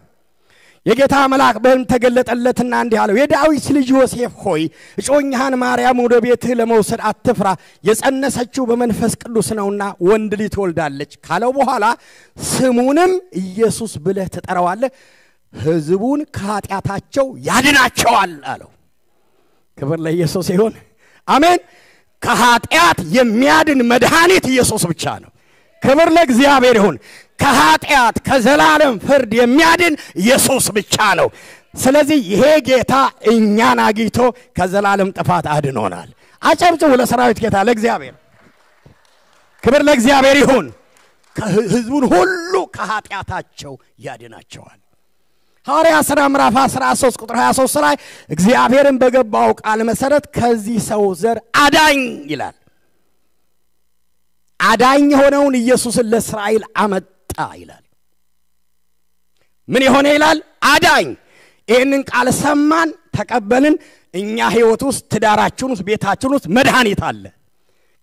የጌታ መልአክ በሕልም ተገለጠለትና እንዲህ አለው፣ የዳዊት ልጅ ዮሴፍ ሆይ እጮኛህን ማርያም ወደ ቤትህ ለመውሰድ አትፍራ፣ የጸነሰችው በመንፈስ ቅዱስ ነውና ወንድ ልጅ ትወልዳለች ካለው በኋላ ስሙንም ኢየሱስ ብለህ ትጠራዋለህ፣ ሕዝቡን ከኃጢአታቸው ያድናቸዋል አለው። ክብር ለኢየሱስ ይሁን። አሜን። ከኃጢአት የሚያድን መድኃኒት ኢየሱስ ብቻ ነው። ክብር ለእግዚአብሔር ይሁን። ከኃጢአት ከዘላለም ፍርድ የሚያድን ኢየሱስ ብቻ ነው። ስለዚህ ይሄ ጌታ እኛን አግኝቶ ከዘላለም ጥፋት አድኖናል። አጨብጭቡ ለሰራዊት ጌታ ለእግዚአብሔር። ክብር ለእግዚአብሔር ይሁን። ሕዝቡን ሁሉ ከኃጢአታቸው ያድናቸዋል። ሐዋርያት ሥራ ምዕራፍ 13 ቁጥር 23 ላይ እግዚአብሔርን በገባው ቃል መሰረት ከዚህ ሰው ዘር አዳኝ ይላል። አዳኝ የሆነውን ኢየሱስን ለእስራኤል አመጣ ይላል። ምን የሆነ ይላል? አዳኝ። ይህንን ቃል ሰማን፣ ተቀበልን። እኛ ህይወት ውስጥ ትዳራችን ውስጥ ቤታችን ውስጥ መድኃኒት አለ።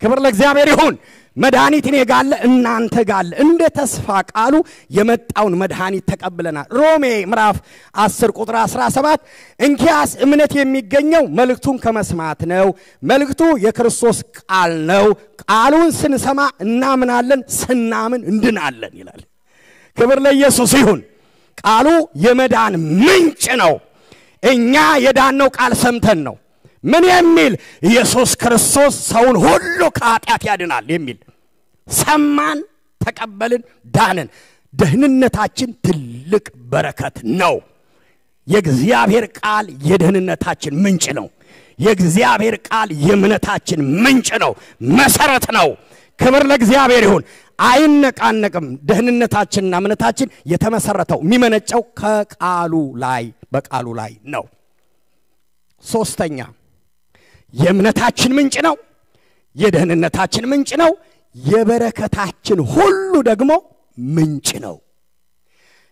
ክብር ለእግዚአብሔር ይሁን። መድኃኒት እኔ ጋር አለ፣ እናንተ ጋር አለ። እንደ ተስፋ ቃሉ የመጣውን መድኃኒት ተቀብለናል። ሮሜ ምዕራፍ 10 ቁጥር 17 እንኪያስ እምነት የሚገኘው መልእክቱን ከመስማት ነው፣ መልእክቱ የክርስቶስ ቃል ነው። ቃሉን ስንሰማ እናምናለን፣ ስናምን እንድናለን ይላል። ክብር ለኢየሱስ ይሁን። ቃሉ የመዳን ምንጭ ነው። እኛ የዳነው ቃል ሰምተን ነው። ምን የሚል? ኢየሱስ ክርስቶስ ሰውን ሁሉ ከኃጢአት ያድናል የሚል ሰማን፣ ተቀበልን፣ ዳንን። ደህንነታችን ትልቅ በረከት ነው። የእግዚአብሔር ቃል የደህንነታችን ምንጭ ነው። የእግዚአብሔር ቃል የእምነታችን ምንጭ ነው፣ መሰረት ነው። ክብር ለእግዚአብሔር ይሁን። አይነቃነቅም። ደህንነታችንና እምነታችን የተመሰረተው የሚመነጨው ከቃሉ ላይ በቃሉ ላይ ነው። ሶስተኛ የእምነታችን ምንጭ ነው፣ የደህንነታችን ምንጭ ነው፣ የበረከታችን ሁሉ ደግሞ ምንጭ ነው።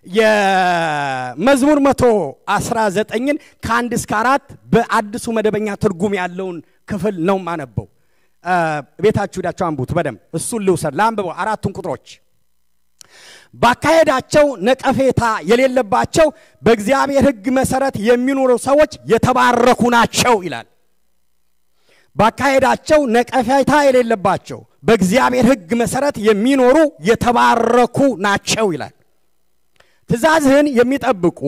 የመዝሙር 119ን ከ1 እስከ 4 በአዲሱ መደበኛ ትርጉም ያለውን ክፍል ነው ማነበው። ቤታችሁ ዳቸው አንቡት በደም እሱን ልውሰድ ላንብበው አራቱን ቁጥሮች ባካሄዳቸው ነቀፌታ የሌለባቸው በእግዚአብሔር ሕግ መሰረት የሚኖሩ ሰዎች የተባረኩ ናቸው ይላል ባካሄዳቸው ነቀፌታ የሌለባቸው በእግዚአብሔር ሕግ መሰረት የሚኖሩ የተባረኩ ናቸው ይላል ትእዛዝህን የሚጠብቁ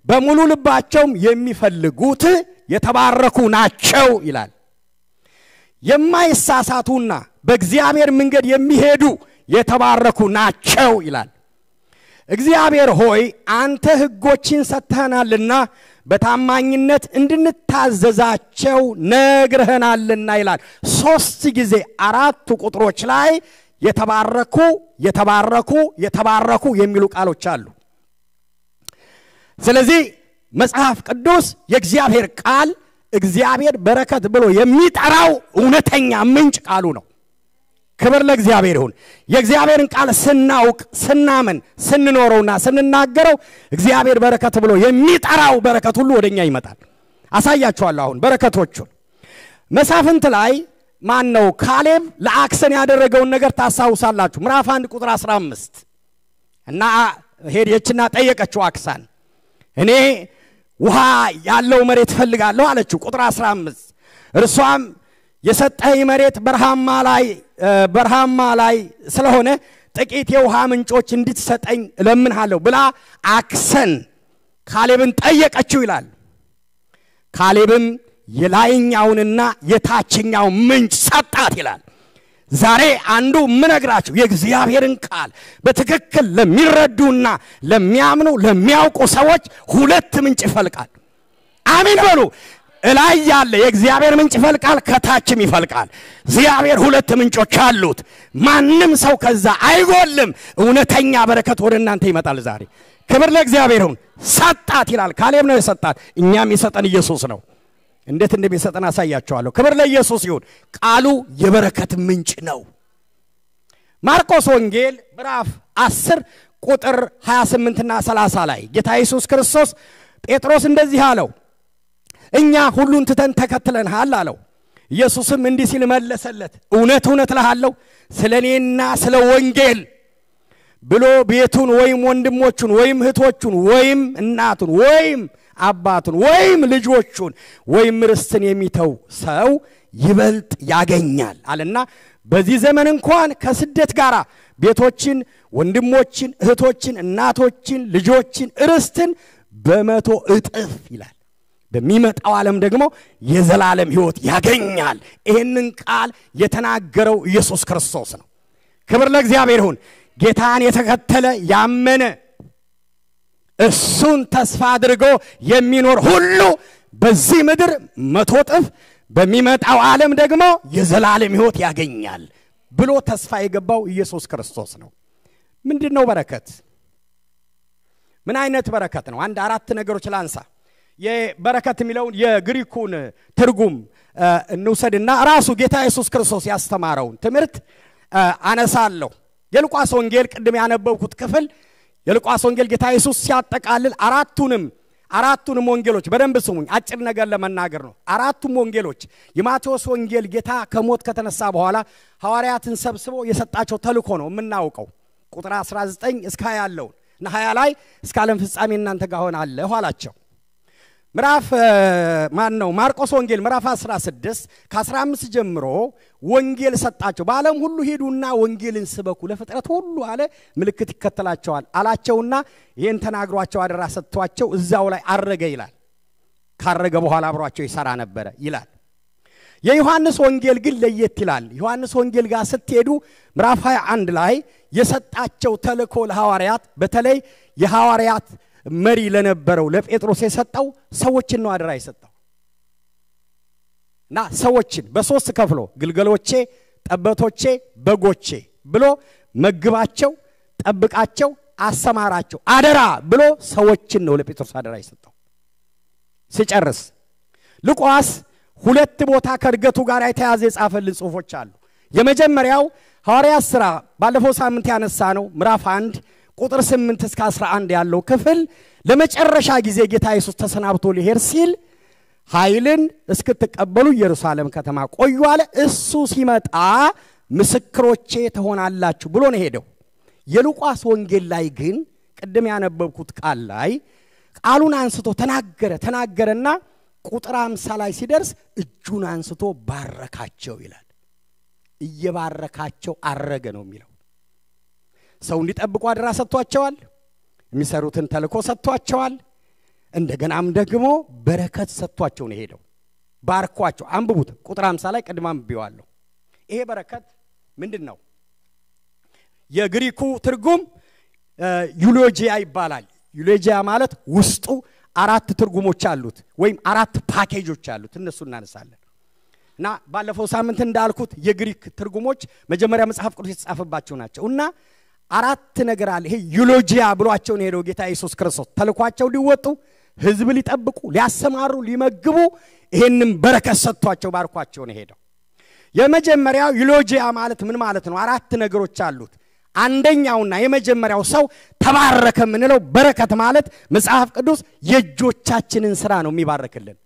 በሙሉ ልባቸው የሚፈልጉት የተባረኩ ናቸው ይላል የማይሳሳቱና በእግዚአብሔር መንገድ የሚሄዱ የተባረኩ ናቸው ይላል እግዚአብሔር ሆይ አንተ ሕጎችን ሰጥተናልና በታማኝነት እንድንታዘዛቸው ነግረህናልና ይላል ሶስት ጊዜ አራት ቁጥሮች ላይ የተባረኩ የተባረኩ የተባረኩ የሚሉ ቃሎች አሉ ስለዚህ መጽሐፍ ቅዱስ የእግዚአብሔር ቃል እግዚአብሔር በረከት ብሎ የሚጠራው እውነተኛ ምንጭ ቃሉ ነው ክብር ለእግዚአብሔር ይሁን የእግዚአብሔርን ቃል ስናውቅ ስናምን ስንኖረውና ስንናገረው እግዚአብሔር በረከት ብሎ የሚጠራው በረከት ሁሉ ወደኛ ይመጣል አሳያችኋለሁ አሁን በረከቶቹን መሳፍንት ላይ ማን ነው ካሌብ ለአክሰን ያደረገውን ነገር ታሳውሳላችሁ ምዕራፍ 1 ቁጥር 15 እና ሄደችና ጠየቀችው አክሳን እኔ ውሃ ያለው መሬት ፈልጋለሁ አለችው ቁጥር 15 እርሷም የሰጠኝ መሬት በረሃማ ላይ ስለሆነ ጥቂት የውሃ ምንጮች እንድትሰጠኝ እለምንሃለሁ ብላ አክሰን ካሌብን ጠየቀችው ይላል ካሌብም የላይኛውንና የታችኛው ምንጭ ሰጣት ይላል ዛሬ አንዱ ምነግራችሁ የእግዚአብሔርን ቃል በትክክል ለሚረዱና ለሚያምኑ ለሚያውቁ ሰዎች ሁለት ምንጭ ይፈልቃል አሜን በሉ እላይ ያለ የእግዚአብሔር ምንጭ ይፈልቃል ከታችም ይፈልቃል እግዚአብሔር ሁለት ምንጮች አሉት ማንንም ሰው ከዛ አይጎልም እውነተኛ በረከት ወደ እናንተ ይመጣል ዛሬ ክብር ለእግዚአብሔር ይሁን ሰጣት ይላል ካሌብ ነው የሰጣት እኛም የሰጠን ኢየሱስ ነው እንዴት እንደሚሰጠን አሳያችኋለሁ ክብር ለኢየሱስ ይሁን ቃሉ የበረከት ምንጭ ነው ማርቆስ ወንጌል ምዕራፍ 10 ቁጥር 28 እና 30 ላይ ጌታ ኢየሱስ ክርስቶስ ጴጥሮስ እንደዚህ አለው እኛ ሁሉን ትተን ተከትለንሃል አለው ኢየሱስም እንዲህ ሲል መለሰለት እውነት እውነት እልሃለሁ ስለኔና ስለ ወንጌል ብሎ ቤቱን ወይም ወንድሞቹን ወይም እህቶቹን ወይም እናቱን ወይም አባቱን ወይም ልጆቹን ወይም ርስትን የሚተው ሰው ይበልጥ ያገኛል አለና በዚህ ዘመን እንኳን ከስደት ጋራ ቤቶችን ወንድሞችን እህቶችን እናቶችን ልጆችን ርስትን በመቶ እጥፍ ይላል በሚመጣው ዓለም ደግሞ የዘላለም ሕይወት ያገኛል ይሄንን ቃል የተናገረው ኢየሱስ ክርስቶስ ነው ክብር ለእግዚአብሔር ይሁን ጌታን የተከተለ ያመነ እሱን ተስፋ አድርጎ የሚኖር ሁሉ በዚህ ምድር መቶ እጥፍ በሚመጣው ዓለም ደግሞ የዘላለም ሕይወት ያገኛል ብሎ ተስፋ የገባው ኢየሱስ ክርስቶስ ነው ምንድነው በረከት ምን አይነት በረከት ነው አንድ አራት ነገሮች ላንሳ የበረከት የሚለው የግሪኩን ትርጉም እንውሰድና ራሱ ጌታ ኢየሱስ ክርስቶስ ያስተማረው ትምህርት አነሳለሁ የሉቃስ ወንጌል ቅድም ያነበብኩት ክፍል የሉቃስ ወንጌል ጌታ ኢየሱስ ሲያጠቃልል አራቱንም ወንጌሎች በደንብ ስሙኝ አጭር ነገር ለመናገር ነው አራቱም ወንጌሎች የማቴዎስ ወንጌል ጌታ ከሞት ከተነሳ በኋላ ሐዋርያትን ሰብስቦ የሰጣቸው ተልእኮ ነው የምናውቀው ቁጥር 19 እስከ 20 ያለው እና 20 ላይ እስከ ዓለም ፍጻሜ እናንተ ጋር ሆናለሁ አላቸው ምዕራፍ ማርቆስ ወንጌል ምዕራፍ 16 ከ15 ጀምሮ ወንጌል ሰጣቸው በዓለም ሁሉ ሄዱና ወንጌልን ስበኩ ለፍጥረት ሁሉ አለ ምልክት ይከተላቸዋል አላቸውና ይሄን ተናግሯቸው አደራ ሰጥቷቸው እዛው ላይ አረገ ይላል ካረገ በኋላ አብሯቸው ይሰራ ነበር ይላል የዮሐንስ ወንጌል ግን ለየት ይላል ዮሐንስ ወንጌል ጋር ስትሄዱ ምዕራፍ 21 ላይ የሰጣቸው ተልእኮ ለሐዋርያት በተለይ የሐዋርያት መሪ ለነበረው ለጴጥሮስ የሰጠው ሰዎችን ነው አደራ የሰጠው እና ሰዎችን በሶስት ከፍሎ ግልገሎቼ ጠበቶቼ በጎቼ ብሎ መግባቸው ጠብቃቸው አሰማራቸው አደራ ብሎ ሰዎችን ነው ለጴጥሮስ አደራ የሰጠው ሲጨርስ ሉቃስ ሁለት ቦታ ከርገቱ ጋር የተያዘ የጻፈልን ጽሁፎች አሉ የመጀመሪያው ሐዋርያት ሥራ ባለፈው ሳምንት ያነሳ ነው ምዕራፍ 1 ቁጥር 8 እስከ 11 ያለው ክፍል ለመጨረሻ ጊዜ ጌታ ኢየሱስ ተሰናብቶ ሊሄድ ሲል ኃይልን እስክትቀበሉ ኢየሩሳሌም ከተማ ቆዩ አለ። እሱ ሲመጣ ምስክሮቼ ትሆናላችሁ ብሎ ነው ሄደው። የሉቃስ ወንጌል ላይ ግን ቀደም ያነበብኩት ቃል ላይ ቃሉን አንስቶ ተናገረና ቁጥር 50 ላይ ሲደርስ እጁን አንስቶ ባረካቸው ይላል። እየባረካቸው አረገ ነው የሚለው። ሰው እንዲጠብቁ አደራ ሰጥቷቸዋል። የሚሰሩትን ተልኮ ሰጥቷቸዋል። እንደገናም ደግሞ በረከት ሰጥቷቸው ነው ሄደው። ባርኳቸው። አንብቡት ቁጥር 50 ላይ ቀድማም ቢዋለሁ። ይሄ በረከት ምንድነው? የግሪኩ ትርጉም ዩሎጂያ ይባላል። ዩሎጂያ ማለት ውስጡ 4 ትርጉሞች አሉት ወይም 4 ፓኬጆች አሉት። እነሱ እናነሳለን። እና ባለፈው ሳምንት እንዳልኩት የግሪክ ትርጉሞች መጀመሪያ መጽሐፍ ቅዱስ የተጻፈባቸው ናቸውና 4 ነገር አለ። ይሄ ዩሎጂያ ብሏቸው ነው ሄደው ጌታ ኢየሱስ ክርስቶስ ተልኳቸው ሊወጡ ህዝብ ሊጠብቁ ሊያሰማሩ ሊመግቡ ይሄንን በረከት ሰጥቷቸው ባርኳቸው ነው ሄደው። የመጀመሪያው ዩሎጂያ ማለት ምን ማለት ነው? 4 ነገሮች አሉት። አንደኛውና የመጀመሪያው ሰው ተባረከ ምንለው በረከት ማለት መጽሐፍ ቅዱስ የእጆቻችንን ስራ ነው የሚባርክልን።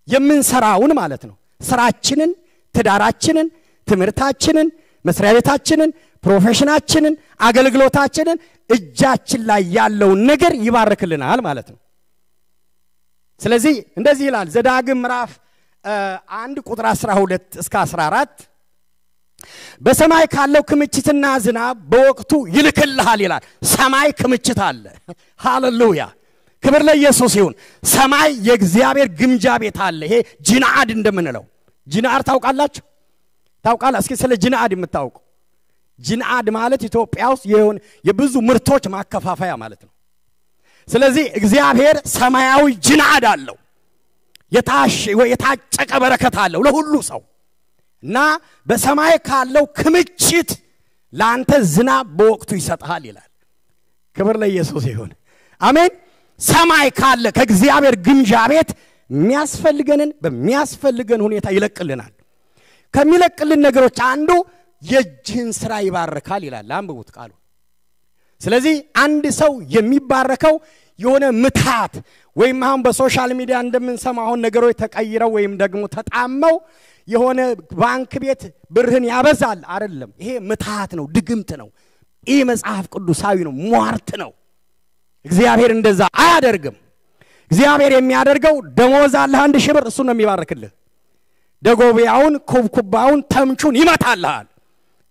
የምንሰራውን ማለት ነው። ስራችንን፣ ትዳራችንን፣ ትምህርታችንን፣ መስሪያ ቤታችንን፣ ፕሮፌሽናችንን፣ አገልግሎታችንን እጃችን ላይ ያለውን ነገር ይባርክልናል ማለት ነው። ስለዚህ እንደዚህ ይላል ዘዳግም ምዕራፍ 1 ቁጥር 12 እስከ 14 በሰማይ ካለው ክምችትና ዝናብ በወቅቱ ይልክልሃል ይላል። ሰማይ ክምችት አለ። ሃሌሉያ ክብር ለኢየሱስ ይሁን። ሰማይ የእግዚአብሔር ግምጃ ቤት አለ። ይሄ ጅናድ እንደምንለው ጅናድ ታውቃላችሁ? ታውቃላ? እስኪ ስለ ጅናድ የምታውቁ? ጅናድ ማለት ኢትዮጵያ ውስጥ የብዙ ምርቶች ማከፋፈያ ማለት ነው። ስለዚህ እግዚአብሔር ሰማያዊ ጅናድ አለው። የታጨቀ በረከት አለው ለሁሉ ሰው እና በሰማይ ካለው ክምችት ላንተ ዝናብ በወቅቱ ይሰጣል ይላል። ክብር ለኢየሱስ ይሁን። አሜን። ሰማይ ካለ ከእግዚአብሔር ግምጃ ቤት የሚያስፈልገንን በሚያስፈልገን ሁኔታ ይለቅልናል። ከሚለቅልን ነገሮች አንዱ የእጅን ስራ ይባርካል ይላል። አንብቡት ቃሉ። ስለዚህ አንድ ሰው የሚባረከው የሆነ ምታት ወይም አሁን በሶሻል ሚዲያ እንደምንሰማው ነገሮች ተቀይረው ወይም ደግሞ ተጣመው የሆነ ባንክ ቤት ብርህን ያበዛል አይደለም። ይሄ ምታት ነው፣ ድግምት ነው። ይሄ መጽሐፍ ቅዱሳዊ ነው፣ ሟርት ነው። እግዚአብሔር እንደዛ አያደርግም። እግዚአብሔር የሚያደርገው ደሞዝ አለ 1000 ብር እሱ ነው የሚባርክልህ። ደጎቢያውን ኩብኩባውን ተምቹን ይመታልሃል።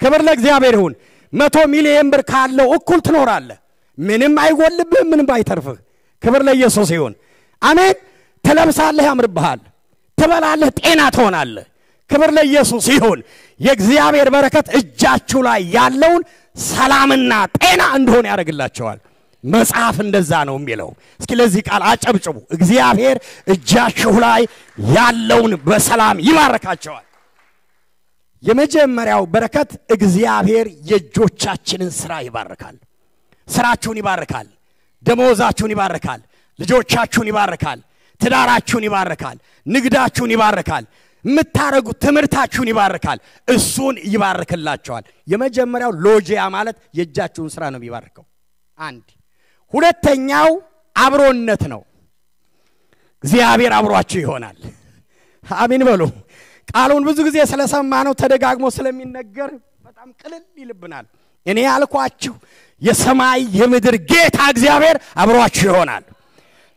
ክብር ለእግዚአብሔር ይሁን። 100 ሚሊዮን ብር ካለው እኩል ትኖራለህ። ምንም አይጎልብህም፣ ምንም አይተርፍህ። ክብር ለኢየሱስ ይሁን። አሜን። ትለብሳለህ፣ ያምርብሃል። ትበላለህ፣ ጤና ትሆናለህ። ክብር ለኢየሱስ ይሁን። የእግዚአብሔር በረከት እጃችሁ ላይ ያለውን ሰላምና ጤና እንደሆነ ያደርግላችኋል። መጽሐፍ እንደዛ ነው የሚለው። እስኪ ለዚህ ቃል አጨብጭቡ። እግዚአብሔር እጃችሁ ላይ ያለውን በሰላም ይባርካችኋል። የመጀመሪያው በረከት እግዚአብሔር የእጆቻችንን ስራ ይባርካል። ስራችሁን ይባርካል። ደሞዛችሁን ይባርካል። ልጆቻችሁን ይባርካል። ትዳራችሁን ይባርካል። ንግዳችሁን ይባርካል። የምታረጉት ትምህርታችሁን ይባርካል። እሱን ይባርክላችኋል። የመጀመሪያው ሎጂያ ማለት የእጃችሁን ስራ ነው የሚባርከው። አንድ ሁለተኛው አብሮነት ነው። እግዚአብሔር አብሯችሁ ይሆናል። አሜን በሉ። ቃሉን ብዙ ጊዜ ስለሰማነው ተደጋግሞ ስለሚነገር በጣም ቅልል ይልብናል። እኔ ያልኳችሁ የሰማይ የምድር ጌታ እግዚአብሔር አብሯችሁ ይሆናል።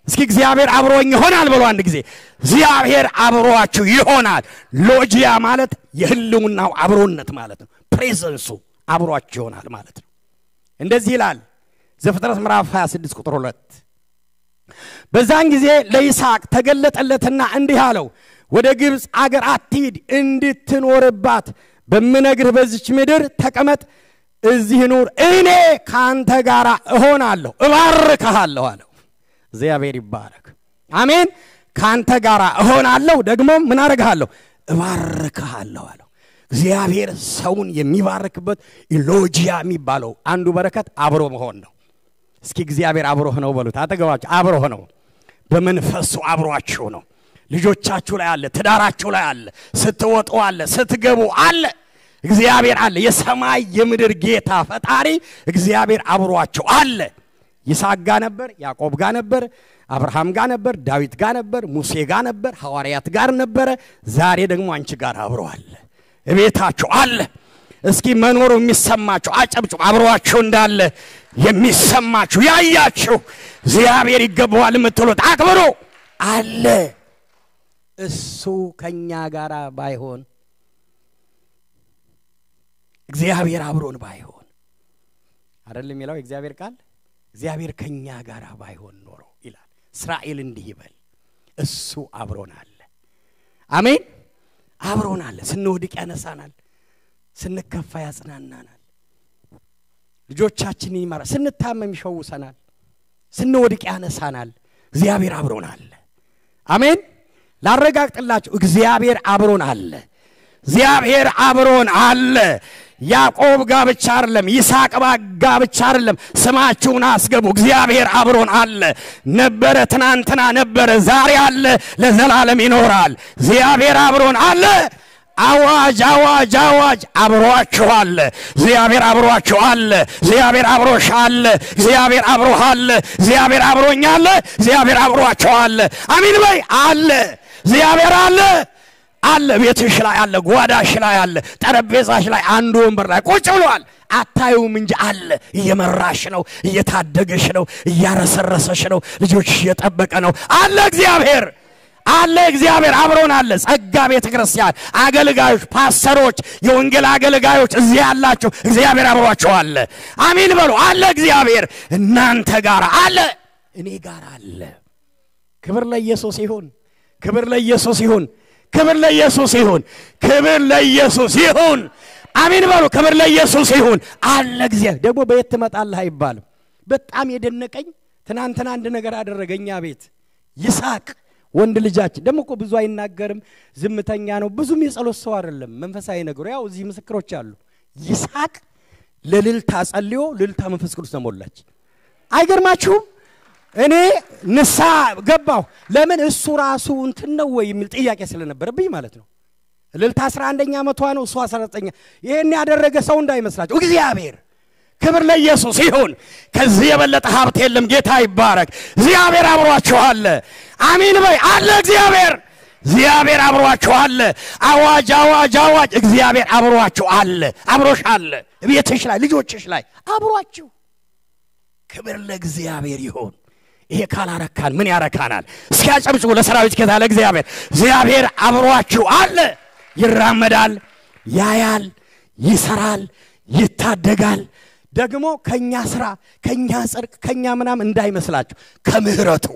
እስኪ እግዚአብሔር አብሮኝ ይሆናል ብሎ አንድ ጊዜ እግዚአብሔር አብሯችሁ ይሆናል። ሎጂያ ማለት የህልውናው አብሮነት ማለት ነው። ፕሬዘንሱ አብሯችሁ ይሆናል ማለት ነው። እንደዚህ ይላል ዘፍጥረት ምዕራፍ 26 ቁጥር 2 በዛን ጊዜ ለይስሐቅ ተገለጠለትና እንዲህ አለው ወደ ግብጽ አገር አትሂድ፣ እንድትኖርባት በመነግርህ በዚች ምድር ተቀመጥ፣ እዚህ ኑር፣ እኔ ካንተ ጋር እሆናለሁ፣ እባርክሃለሁ አለው። እግዚአብሔር ይባረክ። አሜን። ካንተ ጋር እሆናለሁ፣ ደግሞ ምን አደርግሃለሁ? እባርክሃለሁ አለው። እግዚአብሔር ሰውን የሚባርክበት ሎጂያ የሚባለው አንዱ በረከት አብሮ መሆን ነው። እስኪ እግዚአብሔር አብሮህ ነው በሉት። አጠገባችሁ አብሮህ ነው። በመንፈሱ አብሯችሁ ነው። ልጆቻችሁ ላይ አለ፣ ትዳራችሁ ላይ አለ፣ ስትወጡ አለ፣ ስትገቡ አለ። እግዚአብሔር አለ። የሰማይ የምድር ጌታ ፈጣሪ እግዚአብሔር አብሯችሁ አለ። ይስሐቅ ጋር ነበር ያዕቆብ ጋር ነበር አብርሃም ጋር ነበር ዳዊት ጋር ነበር ሙሴ ጋር ነበር ሐዋርያት ጋር ነበር ዛሬ ደግሞ አንቺ ጋር አብሮ አለ እቤታችሁ አለ እስኪ መኖሩ የሚሰማችሁ አጨብጭቡ አብሮአችሁ እንዳለ የሚሰማችሁ ያያችሁ እግዚአብሔር ይገባዋል የምትሉት አክብሩ አለ እሱ ከኛ ጋር ባይሆን እግዚአብሔር አብሮን ባይሆን አይደለም የሚለው እግዚአብሔር ቃል እግዚአብሔር ከኛ ጋር ባይሆን ኖሮ ይላል እስራኤል እንዲህ ይበል እሱ አብሮን አለ አሜን አብሮን አለ ስንወድቅ ያነሳናል ስንከፋ ያጽናናናል ልጆቻችንን ይማራል ስንታመም ይፈውሰናል ስንወድቅ ያነሳናል እግዚአብሔር አብሮን አለ አሜን ላረጋግጥላችሁ እግዚአብሔር አብሮን አለ እግዚአብሔር አብሮን አለ ያዕቆብ ጋር ብቻ አይደለም ይስሐቅ ጋር ብቻ አይደለም ስማችሁን አስገቡ እግዚአብሔር አብሮን አለ ነበረ ትናንትና ነበረ ዛሬ አለ ለዘላለም ይኖራል እግዚአብሔር አብሮን አለ አዋጅ አዋጅ አዋጅ አብሮአችሁ አለ እግዚአብሔር አብሮአችሁ አለ እግዚአብሔር አብሮሽ አለ እግዚአብሔር አብሮህ አለ እግዚአብሔር አብሮኛል እግዚአብሔር አብሮአችሁ አለ አሜን በይ አለ እግዚአብሔር አለ አለ ቤትሽ ላይ አለ ጓዳሽ ላይ አለ ጠረጴዛሽ ላይ አንዱ ወንበር ላይ ቁጭ ብሏል አታዩም እንጂ አለ እየመራሽ ነው እየታደገሽ ነው እያረሰረሰሽ ነው ልጆችሽ እየጠበቀ ነው አለ እግዚአብሔር አለ እግዚአብሔር አብሮን አለ ጸጋ ቤተክርስቲያን አገልጋዮች ፓስተሮች የወንጌል አገልጋዮች እዚህ ያላችሁ እግዚአብሔር አብሮአችሁ አለ አሜን በሉ አለ እግዚአብሔር እናንተ ጋር አለ እኔ ጋር አለ ክብር ለኢየሱስ ይሁን ክብር ለኢየሱስ ይሁን ክብር ለኢየሱስ ይሁን ክብር ለኢየሱስ ይሁን አሜን በሉ ክብር ለኢየሱስ ይሁን አለ እግዚአብሔር ደግሞ በየት ትመጣለህ አይባልም በጣም የደነቀኝ ትናንትና አንድ ነገር አደረገኛ ቤት ይስሐቅ ወንድ ልጃችን ደግሞ እኮ ብዙ አይናገርም ዝምተኛ ነው ብዙም የጸሎት ሰው አይደለም መንፈሳዊ ነገሩ ያው እዚህ ምስክሮች አሉ ይስሐቅ ለልልታ ጸልዮ ልልታ መንፈስ ቅዱስ ተሞላች አይገርማችሁም እኔ ንሳ ገባው ለምን እሱ ራሱ እንትን ነው ወይ የሚል ጥያቄ ስለነበረብኝ ማለት ነው ልልታ 11ኛ ዓመቷ ነው እሱ 19ኛ ይሄን ያደረገ ሰው እንዳይመስላችሁ እግዚአብሔር ክብር ለኢየሱስ ይሁን ከዚህ የበለጠ ሀብት የለም ጌታ ይባረክ እግዚአብሔር አብሮአችሁ አለ አሜን በይ አለ እግዚአብሔር አብሮአችሁ አለ አዋጅ አዋጅ አዋጅ እግዚአብሔር አብሮአችሁ አለ አብሮሽ አለ ቤትሽ ላይ ልጆችሽ ላይ አብሮአችሁ ክብር ለእግዚአብሔር ይሁን ይሄ ካላረካን ምን ያረካናል እስኪ አጨብጭቡ ለሰራዊት ጌታ ለእግዚአብሔር አብሮአችሁ አለ ይራመዳል ያያል ይሰራል ይታደጋል ደግሞ ከኛ ስራ ከኛ ጽድቅ ከኛ ምናም እንዳይመስላችሁ ከምህረቱ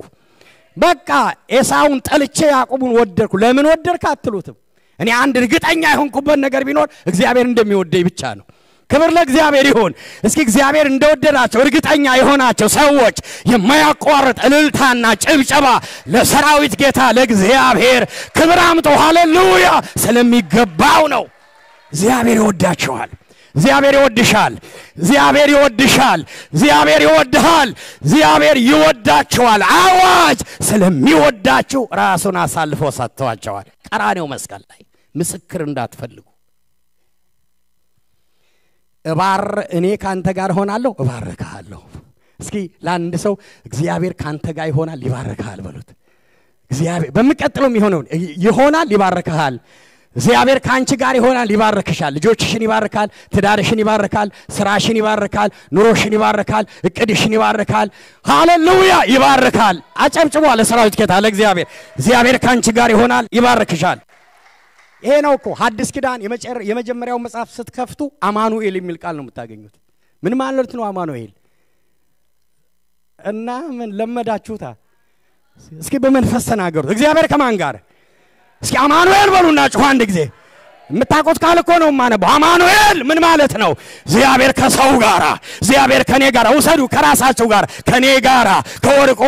በቃ ኤሳውን ጠልቼ ያዕቆብን ወደድኩ ለምን ወደድክ አትሉትም እኔ አንድ እርግጠኛ የሆንኩበት ነገር ቢኖር እግዚአብሔር እንደሚወደኝ ብቻ ነው ክብር ለእግዚአብሔር ይሁን እስኪ እግዚአብሔር እንደወደዳቸው እርግጠኛ የሆናቸው ሰዎች የማያቋርጥ እልልታና ጭብጨባ ለሰራዊት ጌታ ለእግዚአብሔር ክብር አምጡ ሃሌሉያ ስለሚገባው ነው እግዚአብሔር ይወዳቸዋል እግዚአብሔር ይወድሻል እግዚአብሔር ይወድሻል እግዚአብሔር ይወድሃል እግዚአብሔር ይወዳቸዋል አዋጅ ስለሚወዳችሁ ራሱን አሳልፎ ሰጥቷቸዋል ቀራኔው መስቀል ላይ ምስክር እንዳትፈልጉ እኔ ካንተ ጋር ሆናለሁ እባርካለሁ እስኪ ለአንድ ሰው እግዚአብሔር ካንተ ጋር ይሆናል ይባርካል በሉት እግዚአብሔር በመቀጠሉም ይሆናል ይባርካል እግዚአብሔር ካንቺ ጋር ይሆናል ይባርክሻል ልጆችሽን ይባርካል ትዳርሽን ይባርካል ስራሽን ይባርካል ኑሮሽን ይባርካል እቅድሽን ይባርካል ሃሌሉያ ይባርካል አጨብጭቡ ለሰራዊት ጌታ ለእግዚአብሔር ካንቺ ጋር ይሆናል ይባርክሻል ይሄ ነው እኮ ሐዲስ ኪዳን የመጀመሪያው መጽሐፍ ስትከፍቱ አማኑኤል የሚል ቃል ነው የምታገኙት ምን ማለት ነው አማኑኤል እና ምን ለመዳችሁታ እስኪ በመንፈስ ተናገሩት እግዚአብሔር ከማን ጋር እስኪ አማኑኤል በሉና ጮህ አንድ ጊዜ የምታቆት ቃል እኮ ነው ማነው አማኑኤል ምን ማለት ነው እግዚአብሔር ከሰው ጋራ እግዚአብሔር ከኔ ጋራ ወሰዱ ከራሳቸው ጋር ከኔ ጋራ ከወርቁ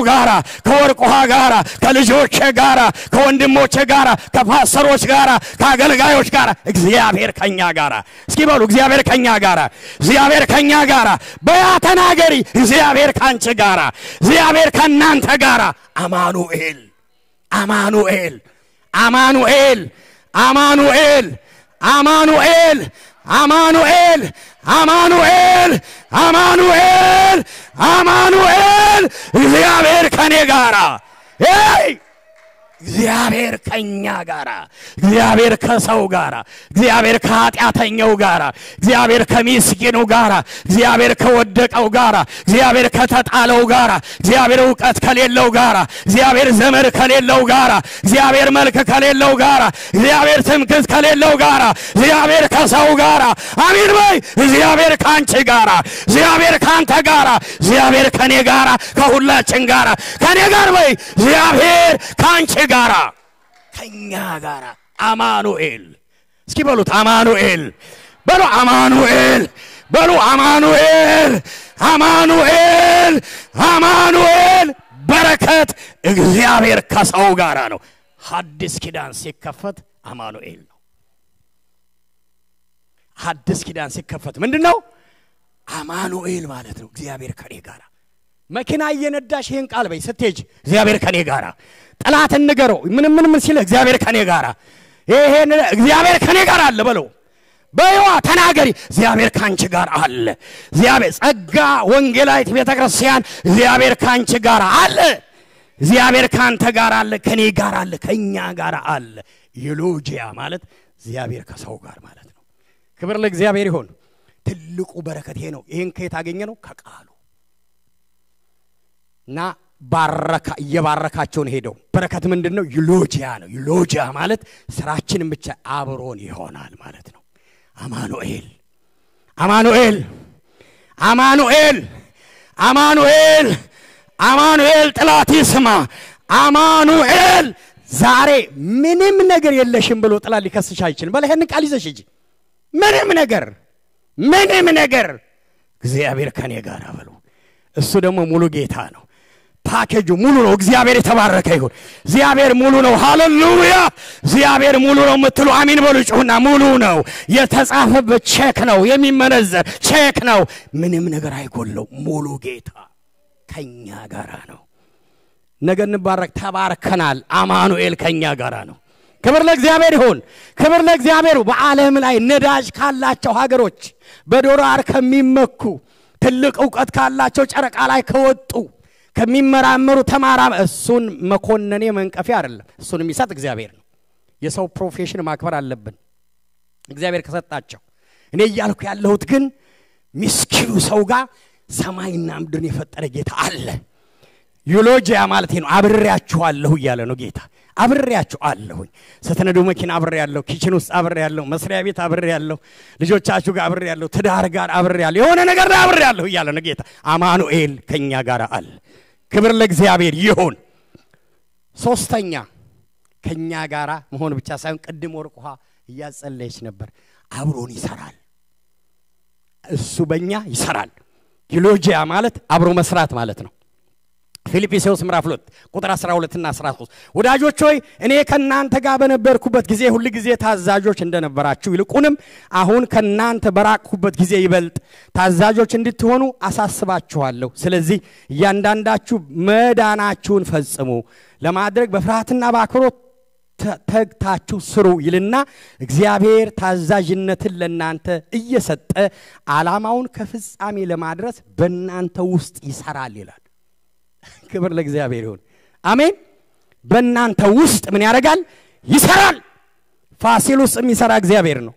ጋራ ከልጆቼ ጋራ ከወንድሞቼ ጋራ ከፓስተሮች ጋራ ከአገልጋዮች ጋራ እግዚአብሔር ከኛ ጋራ እስኪ በሉ እግዚአብሔር ከኛ ጋራ በያተናገሪ እግዚአብሔር ካንቺ ጋራ እግዚአብሔር ከናንተ ጋራ አማኑኤል አማኑኤል አማኑኤል አማኑኤል አማኑኤል እግዚአብሔር ከኔ ጋራ እግዚአብሔር ከኛ ጋራ እግዚአብሔር ከሰው ጋራ እግዚአብሔር ከኃጢአተኛው ጋራ እግዚአብሔር ከሚስኪኑ ጋራ እግዚአብሔር ከወደቀው ጋራ እግዚአብሔር ከተጣለው ጋራ እግዚአብሔር ዕውቀት ከሌለው ጋራ እግዚአብሔር ዘመድ ከሌለው ጋራ እግዚአብሔር መልክ ከሌለው ጋራ እግዚአብሔር ትምክህት ከሌለው ጋራ እግዚአብሔር ከሰው ጋራ አሜን በይ እግዚአብሔር ካንቺ ጋራ እግዚአብሔር ካንተ ጋራ እግዚአብሔር ከኔ ጋራ ከሁላችን ጋራ ከኔ ጋር በይ እግዚአብሔር ካንቺ ጋራ ከኛ ጋራ አማኑኤል እስኪ በሉት አማኑኤል በሉ አማኑኤል በሉ አማኑኤል አማኑኤል አማኑኤል በረከት እግዚአብሔር ከሰው ጋራ ነው ሐዲስ ኪዳን ሲከፈት አማኑኤል ነው ሐዲስ ኪዳን ሲከፈት ምንድነው አማኑኤል ማለት ነው እግዚአብሔር ከኔ ጋራ መኪና እየነዳሽ ይሄን ቃል በይ ስትሄጂ እግዚአብሔር ከኔ ጋራ ጠላት እንገረው ምን ሲል እግዚአብሔር ከኔ ጋራ ይሄን እግዚአብሔር ከኔ ጋር አለ በለው በይዋ ተናገሪ እግዚአብሔር ካንቺ ጋር አለ እግዚአብሔር ጸጋ ወንጌላዊት ቤተክርስቲያን እግዚአብሔር ካንቺ ጋር አለ እግዚአብሔር ካንተ ጋር አለ ከኔ ጋር አለ ከኛ ጋር አለ ዩሎጂያ ማለት እግዚአብሔር ከሰው ጋር ማለት ነው ክብር ለእግዚአብሔር ይሁን ትልቁ በረከት ይሄ ነው ይሄን ከየት አገኘ ነው ከቃሉ እና ባረካ እየባረካቸውን ሄደው በረከት ምንድነው ዩሎጂያ ነው ዩሎጂያ ማለት ስራችንን ብቻ አብሮን ይሆናል ማለት ነው አማኑኤል አማኑኤል አማኑኤል አማኑኤል አማኑኤል ጥላት ይስማ አማኑኤል ዛሬ ምንም ነገር የለሽም ብሎ ጥላት ሊከስሽ አይችልም በለ ይሄን ቃል ይዘሽ እጂ ምንም ነገር እግዚአብሔር ከኔ ጋር አበሉ እሱ ደግሞ ሙሉ ጌታ ነው ፓኬጁ ሙሉ ነው እግዚአብሔር የተባረከ ይሁን እግዚአብሔር ሙሉ ነው ሃሌሉያ እግዚአብሔር ሙሉ ነው ምትሉ አሜን በሉ ጩሁና ሙሉ ነው የተጻፈበት ቼክ ነው የሚመነዘር ቼክ ነው ምንም ነገር አይጎለው ሙሉ ጌታ ከኛ ጋራ ነው ነገ እንባረክ ተባርከናል አማኑኤል ከኛ ጋራ ነው ክብር ለእግዚአብሔር ይሁን ክብር ለእግዚአብሔር በዓለም ላይ ነዳጅ ካላቸው ሀገሮች በዶላር ከሚመኩ ትልቅ ዕውቀት ካላቸው ጨረቃ ላይ ከወጡ ከሚመራመሩ ተማራም እሱን መኮንነኔ መንቀፊ አይደለም እሱን የሚሰጥ እግዚአብሔር ነው የሰው ፕሮፌሽን ማክበር አለብን እግዚአብሔር ከሰጣቸው እኔ ያልኩ ያለሁት ግን ምስኪኑ ሰው ጋር ሰማይና ምድርን የፈጠረ ጌታ አለ ዩሎጂያ ማለት ነው አብሬያችኋለሁ ይያለ ነው ጌታ አብሬያችኋለሁኝ ስትነዱ መኪና አብሬያለሁ ኪችን ውስጥ አብሬያለሁ መስሪያ ቤት አብሬያለሁ ልጆቻችሁ ጋር አብሬያለሁ ትዳር ጋር አብሬያለሁ የሆነ ነገር ላይ አብሬያለሁ ይያለ ነው ጌታ አማኑኤል ከኛ ጋር አለ ክብር ለእግዚአብሔር ይሁን ሶስተኛ ከኛ ጋራ መሆን ብቻ ሳይሆን ቀድሞ ወርቁሃ እያጸለየች ነበር አብሮን ይሰራል እሱ በእኛ ይሰራል ዩሎጂያ ማለት አብሮ መስራት ማለት ነው ፊልጵስዩስ ምዕራፍ 2 ቁጥር 12 እና 13 ወዳጆች ሆይ እኔ ከናንተ ጋር በነበርኩበት ጊዜ ሁሉ ጊዜ ታዛዦች እንደነበራችሁ ይልቁንም አሁን ከናንተ በራቅሁበት ጊዜ ይበልጥ ታዛዦች እንድትሆኑ አሳስባችኋለሁ ስለዚህ እያንዳንዳችሁ መዳናችሁን ፈጽሙ ለማድረግ በፍርሃትና በአክብሮት ተግታችሁ ስሩ ይልና እግዚአብሔር ታዛዥነትን ለናንተ እየሰጠ ዓላማውን ከፍጻሜ ለማድረስ በእናንተ ውስጥ ይሰራል ይላል ክብር ለእግዚአብሔር ይሁን አሜን በእናንተ ውስጥ ምን ያደርጋል ይሰራል ፋሲል ውስጥ የሚሰራ እግዚአብሔር ነው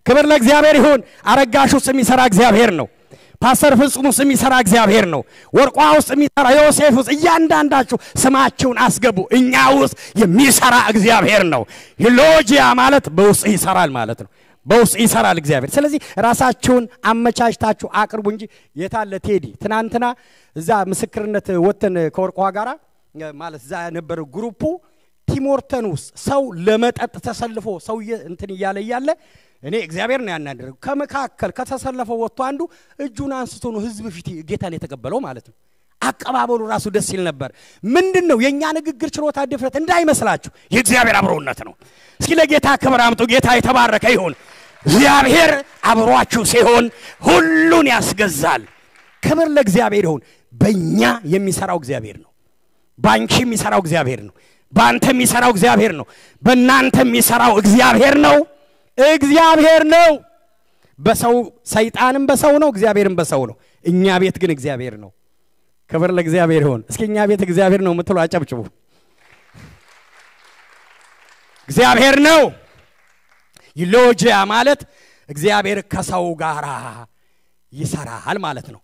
ክብር ለእግዚአብሔር ይሁን አረጋሽ ውስጥ የሚሰራ እግዚአብሔር ነው ፓስተር ፍጹም ውስጥ የሚሰራ እግዚአብሔር ነው ወርቋ ውስጥ የሚሰራ ዮሴፍ ውስጥ እያንዳንዳችሁ ስማችሁን አስገቡ እኛ ውስጥ የሚሰራ እግዚአብሔር ነው ዩሎጂያ ማለት በውስጥ ይሰራል ማለት ነው በውስጥ ይሰራል እግዚአብሔር ስለዚህ ራሳችሁን አመቻችታችሁ አቅርቡ እንጂ የታለ ቴዲ ትናንትና እዛ ምስክርነት ወተን ከወርቋ ጋራ ማለት እዛ ነበር ግሩፑ ቲሞርተን ውስጥ ሰው ለመጠጥ ተሰልፎ ሰው እንትን ይያለ እኔ እግዚአብሔር ነው ያናደረው ከመካከል ከተሰለፈው ወጥቶ አንዱ እጁን አንስቶ ነው ህዝብ ፊት ጌታን የተቀበለው ማለት ነው አቀባበሉ ራሱ ደስ ይል ነበር ምንድነው የኛ ንግግር ችሎታ ድፍረት እንዳይመስላችሁ የእግዚአብሔር አብሮነት ነው እስኪ ለጌታ ክብር አምጡ ጌታ የተባረከ ይሁን እግዚአብሔር አብሯችሁ ሲሆን ሁሉን ያስገዛል ክብር ለእግዚአብሔር ይሁን በእኛ የሚሰራው እግዚአብሔር ነው ባንቺ የሚሰራው እግዚአብሔር ነው ባንተ የሚሰራው እግዚአብሔር ነው በእናንተ የሚሰራው እግዚአብሔር ነው በሰው ሰይጣንም በሰው ነው እግዚአብሔርም በሰው ነው እኛ ቤት ግን እግዚአብሔር ነው ክብር ለእግዚአብሔር ይሁን እስኪ እኛ ቤት እግዚአብሔር ነው የምትሉ አጨብጭቡ እግዚአብሔር ነው ዩሎጂያ ማለት እግዚአብሔር ከሰው ጋር ይሰራል ማለት ነው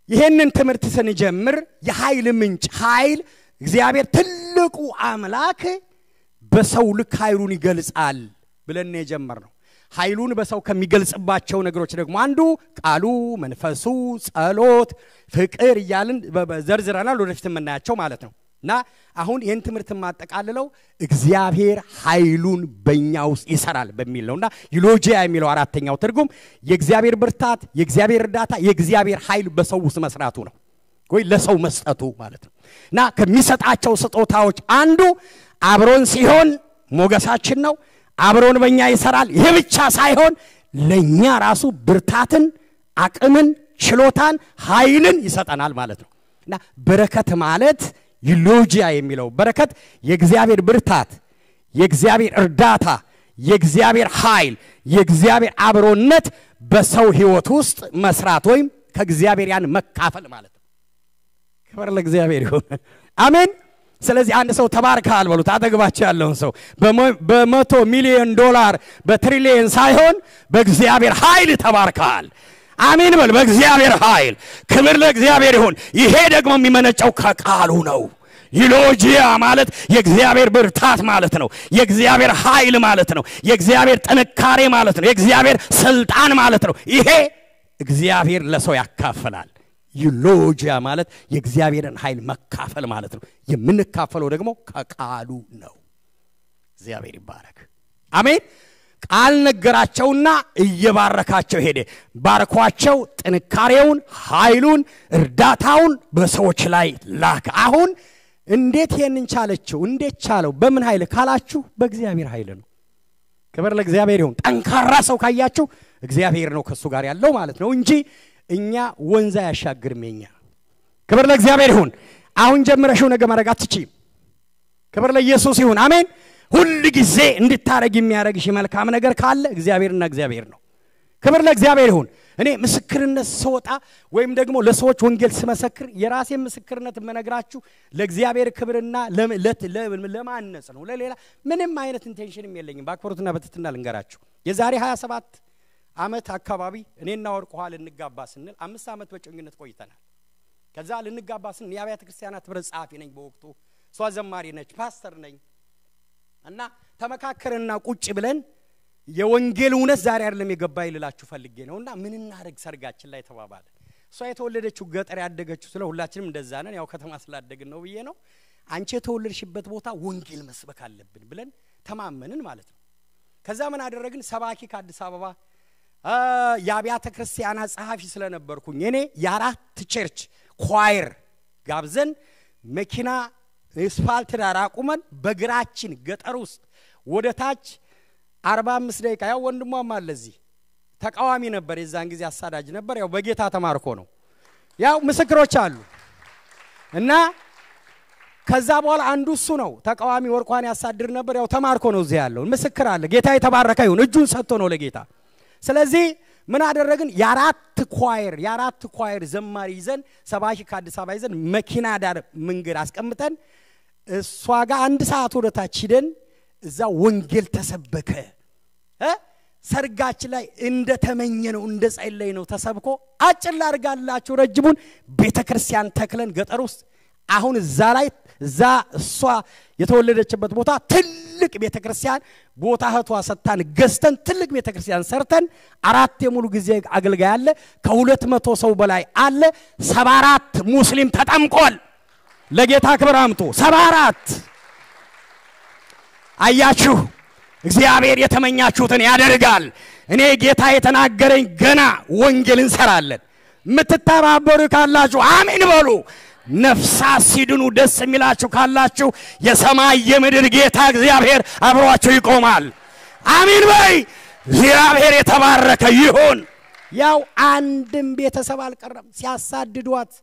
ይሄንን ትምህርት ስንጀምር የኃይል ምንጭ ኃይል እግዚአብሔር ትልቁ አምላክ በሰው ልክ ኃይሉን ይገልጻል ብለን የጀመርነው ኃይሉን በሰው ከሚገልጽባቸው ነገሮች ደግሞ አንዱ ቃሉ መንፈሱ ጸሎት ፍቅር ይያልን ዘርዝረናል ወደፊት የምናያቸው ማለት ነው እና አሁን ይሄን ትምህርት ማጠቃለለው እግዚአብሔር ኃይሉን በእኛ ውስጥ ይሰራል በሚል ነውና ዩሎጂያ የሚለው አራተኛው ትርጉም የእግዚአብሔር ብርታት የእግዚአብሔር እርዳታ የእግዚአብሔር ኃይል በሰው ውስጥ መስራቱ ነው ወይ ለሰው መስጠቱ ማለት ነው እና ከሚሰጣቸው ስጦታዎች አንዱ አብሮን ሲሆን ሞገሳችን ነው አብሮን በእኛ ይሰራል ይሄ ብቻ ሳይሆን ለኛ ራሱ ብርታትን አቅምን ችሎታን ኃይልን ይሰጠናል ማለት ነው እና በረከት ማለት ዩሎጂያ የሚለው በረከት የእግዚአብሔር ብርታት የእግዚአብሔር እርዳታ የእግዚአብሔር ኃይል የእግዚአብሔር አብሮነት በሰው ህይወት ውስጥ መስራት ወይም ከእግዚአብሔር ያን መካፈል ማለት ነው ክብር ለእግዚአብሔር ይሁን አሜን ስለዚህ አንድ ሰው ተባርካል በሉት አጠገባቸው ያለውን ሰው በ100 ሚሊዮን ዶላር በትሪሊየን ሳይሆን በእግዚአብሔር ኃይል ተባርካል አሜን በል በእግዚአብሔር ኃይል ክብር ለእግዚአብሔር ይሁን ይሄ ደግሞ የሚመነጨው ከቃሉ ነው ዩሎጂያ ማለት የእግዚአብሔር ብርታት ማለት ነው የእግዚአብሔር ኃይል ማለት ነው የእግዚአብሔር ጥንካሬ ማለት ነው የእግዚአብሔር ስልጣን ማለት ነው ይሄ እግዚአብሔር ለሰው ያካፈላል ዩሎጂያ ማለት የእግዚአብሔርን ኃይል መካፈል ማለት ነው የምንካፈለው ደግሞ ከቃሉ ነው እግዚአብሔር ይባረክ አሜን ቃል ነገራቸውና እየባረካቸው ሄደ ባርኳቸው ጥንካሬውን ኃይሉን እርዳታውን በሰዎች ላይ ላከ አሁን እንዴት ይሄንን ቻለችው እንዴት ቻለው በምን ኃይል ካላችሁ በእግዚአብሔር ኃይል ነው ክብር ለእግዚአብሔር ይሁን ጠንካራ ሰው ካያችሁ እግዚአብሔር ነው ከሱ ጋር ያለው ማለት ነው እንጂ እኛ ወንዛ ያሻግርመኛ ክብር ለእግዚአብሔር ይሁን አሁን ጀምረሽው ነገ ማረግ አትችይም ክብር ለኢየሱስ ይሁን አሜን ሁሉ ጊዜ እንድታረግ የሚያረግሽ መልካም ነገር ካለ እግዚአብሔርና እግዚአብሔር ነው ክብር ለእግዚአብሔር ይሁን እኔ ምስክርነት ሰውጣ ወይም ደግሞ ለሰዎች ወንጌል ስመሰክር የራሴ ምስክርነት መነግራችሁ ለእግዚአብሔር ክብርና ለማነጽ ነው ለሌላ ምንም አይነት ኢንቴንሽንም የለኝም ባክብሩትና በትትና ልንገራችሁ የዛሬ 27 አመት አካባቢ እኔና ወርቁሃል እንጋባ ስንል 5 አመት በጭኝነት ቆይተናል ከዛ ልንጋባ ስንል የአብያተ ክርስቲያናት ህብረት ጻፊ ነኝ በወቅቱ ሷ ዘማሪ ነች ፓስተር ነኝ እና ተመካከረና ቁጭ ብለን የወንጌል እውነት ዛሬ አይደለም የገባይ ልላችሁ ፈልጌ ነውና ምን እናርግ ሰርጋችን ላይ ተባባለ ሷ የተወለደችው ገጠር ያደገችው ስለ ሁላችንም እንደዛ ነን ያው ከተማ ስላደግን ነው ብዬ ነው አንቺ የተወለድሽበት ቦታ ወንጌል መስበክ አለብን ብለን ተማመንን ማለት ነው ከዛ ምን አደረግን ሰባኪ ከአዲስ አበባ የአብያተ ክርስቲያናት ጸሐፊ ስለነበርኩኝ እኔ የአራት ቸርች ኳየር ጋብዘን መኪና እስፋልት ዳር አቁመን በግራችን ገጠር ውስጥ ወደታች 45 ደቂቃ ያው ወንድሟም አለዚህ ተቃዋሚ ነበር የዛን ጊዜ አሳዳጅ ነበር ያው በጌታ ተማርኮ ነው ያው ምስክሮች አሉ እና ከዛ በኋላ አንዱ እሱ ነው ተቃዋሚ ወርቋን ያሳድር ነበር ያው ተማርኮ ነው እዚህ ያለው ምስክር አለ ጌታ የተባረከ ይሁን እጁን ሰጥቶ ነው ለጌታ ስለዚህ ምን አደረግን የአራት ኳየር ዘማሪ ይዘን ሰባኪ ከአዲስ አበባ ይዘን መኪና ዳር መንገድ አስቀምጠን እሷ ጋር አንድ ሰዓት ወደታች ሄደን እዛ ወንጌል ተሰበከ ሰርጋችን ላይ እንደ ተመኘነው እንደ ጸለይ ነው ተሰብኮ አጭር ላርጋላችሁ ረጅሙን ቤተክርስቲያን ተክለን ገጠር ውስጥ አሁን እዛ እሷ የተወለደችበት ቦታ ትልቅ ቤተክርስቲያን ቦታ ህቷ ሰጣን ገዝተን ትልቅ ቤተክርስቲያን ሰርተን 4 የሙሉ ጊዜ አገልጋይ አለ ከ200 ሰው በላይ አለ 74 ሙስሊም ተጠምቋል ለጌታ ክብር አምጡ 74 አያችሁ እግዚአብሔር የተመኛችሁትን ያደርጋል እኔ ጌታ የተናገረኝ ገና ወንጌል እንሰራለን ምትተባበሩ ካላችሁ አሜን በሉ ነፍሳት ሲድኑ ደስ የሚላችሁ ካላችሁ የሰማይ የምድር ጌታ እግዚአብሔር አብሯችሁ ይቆማል አሜን በይ እግዚአብሔር የተባረከ ይሁን ያው አንድም ቤተሰብ አልቀረም ሲያሳድዷት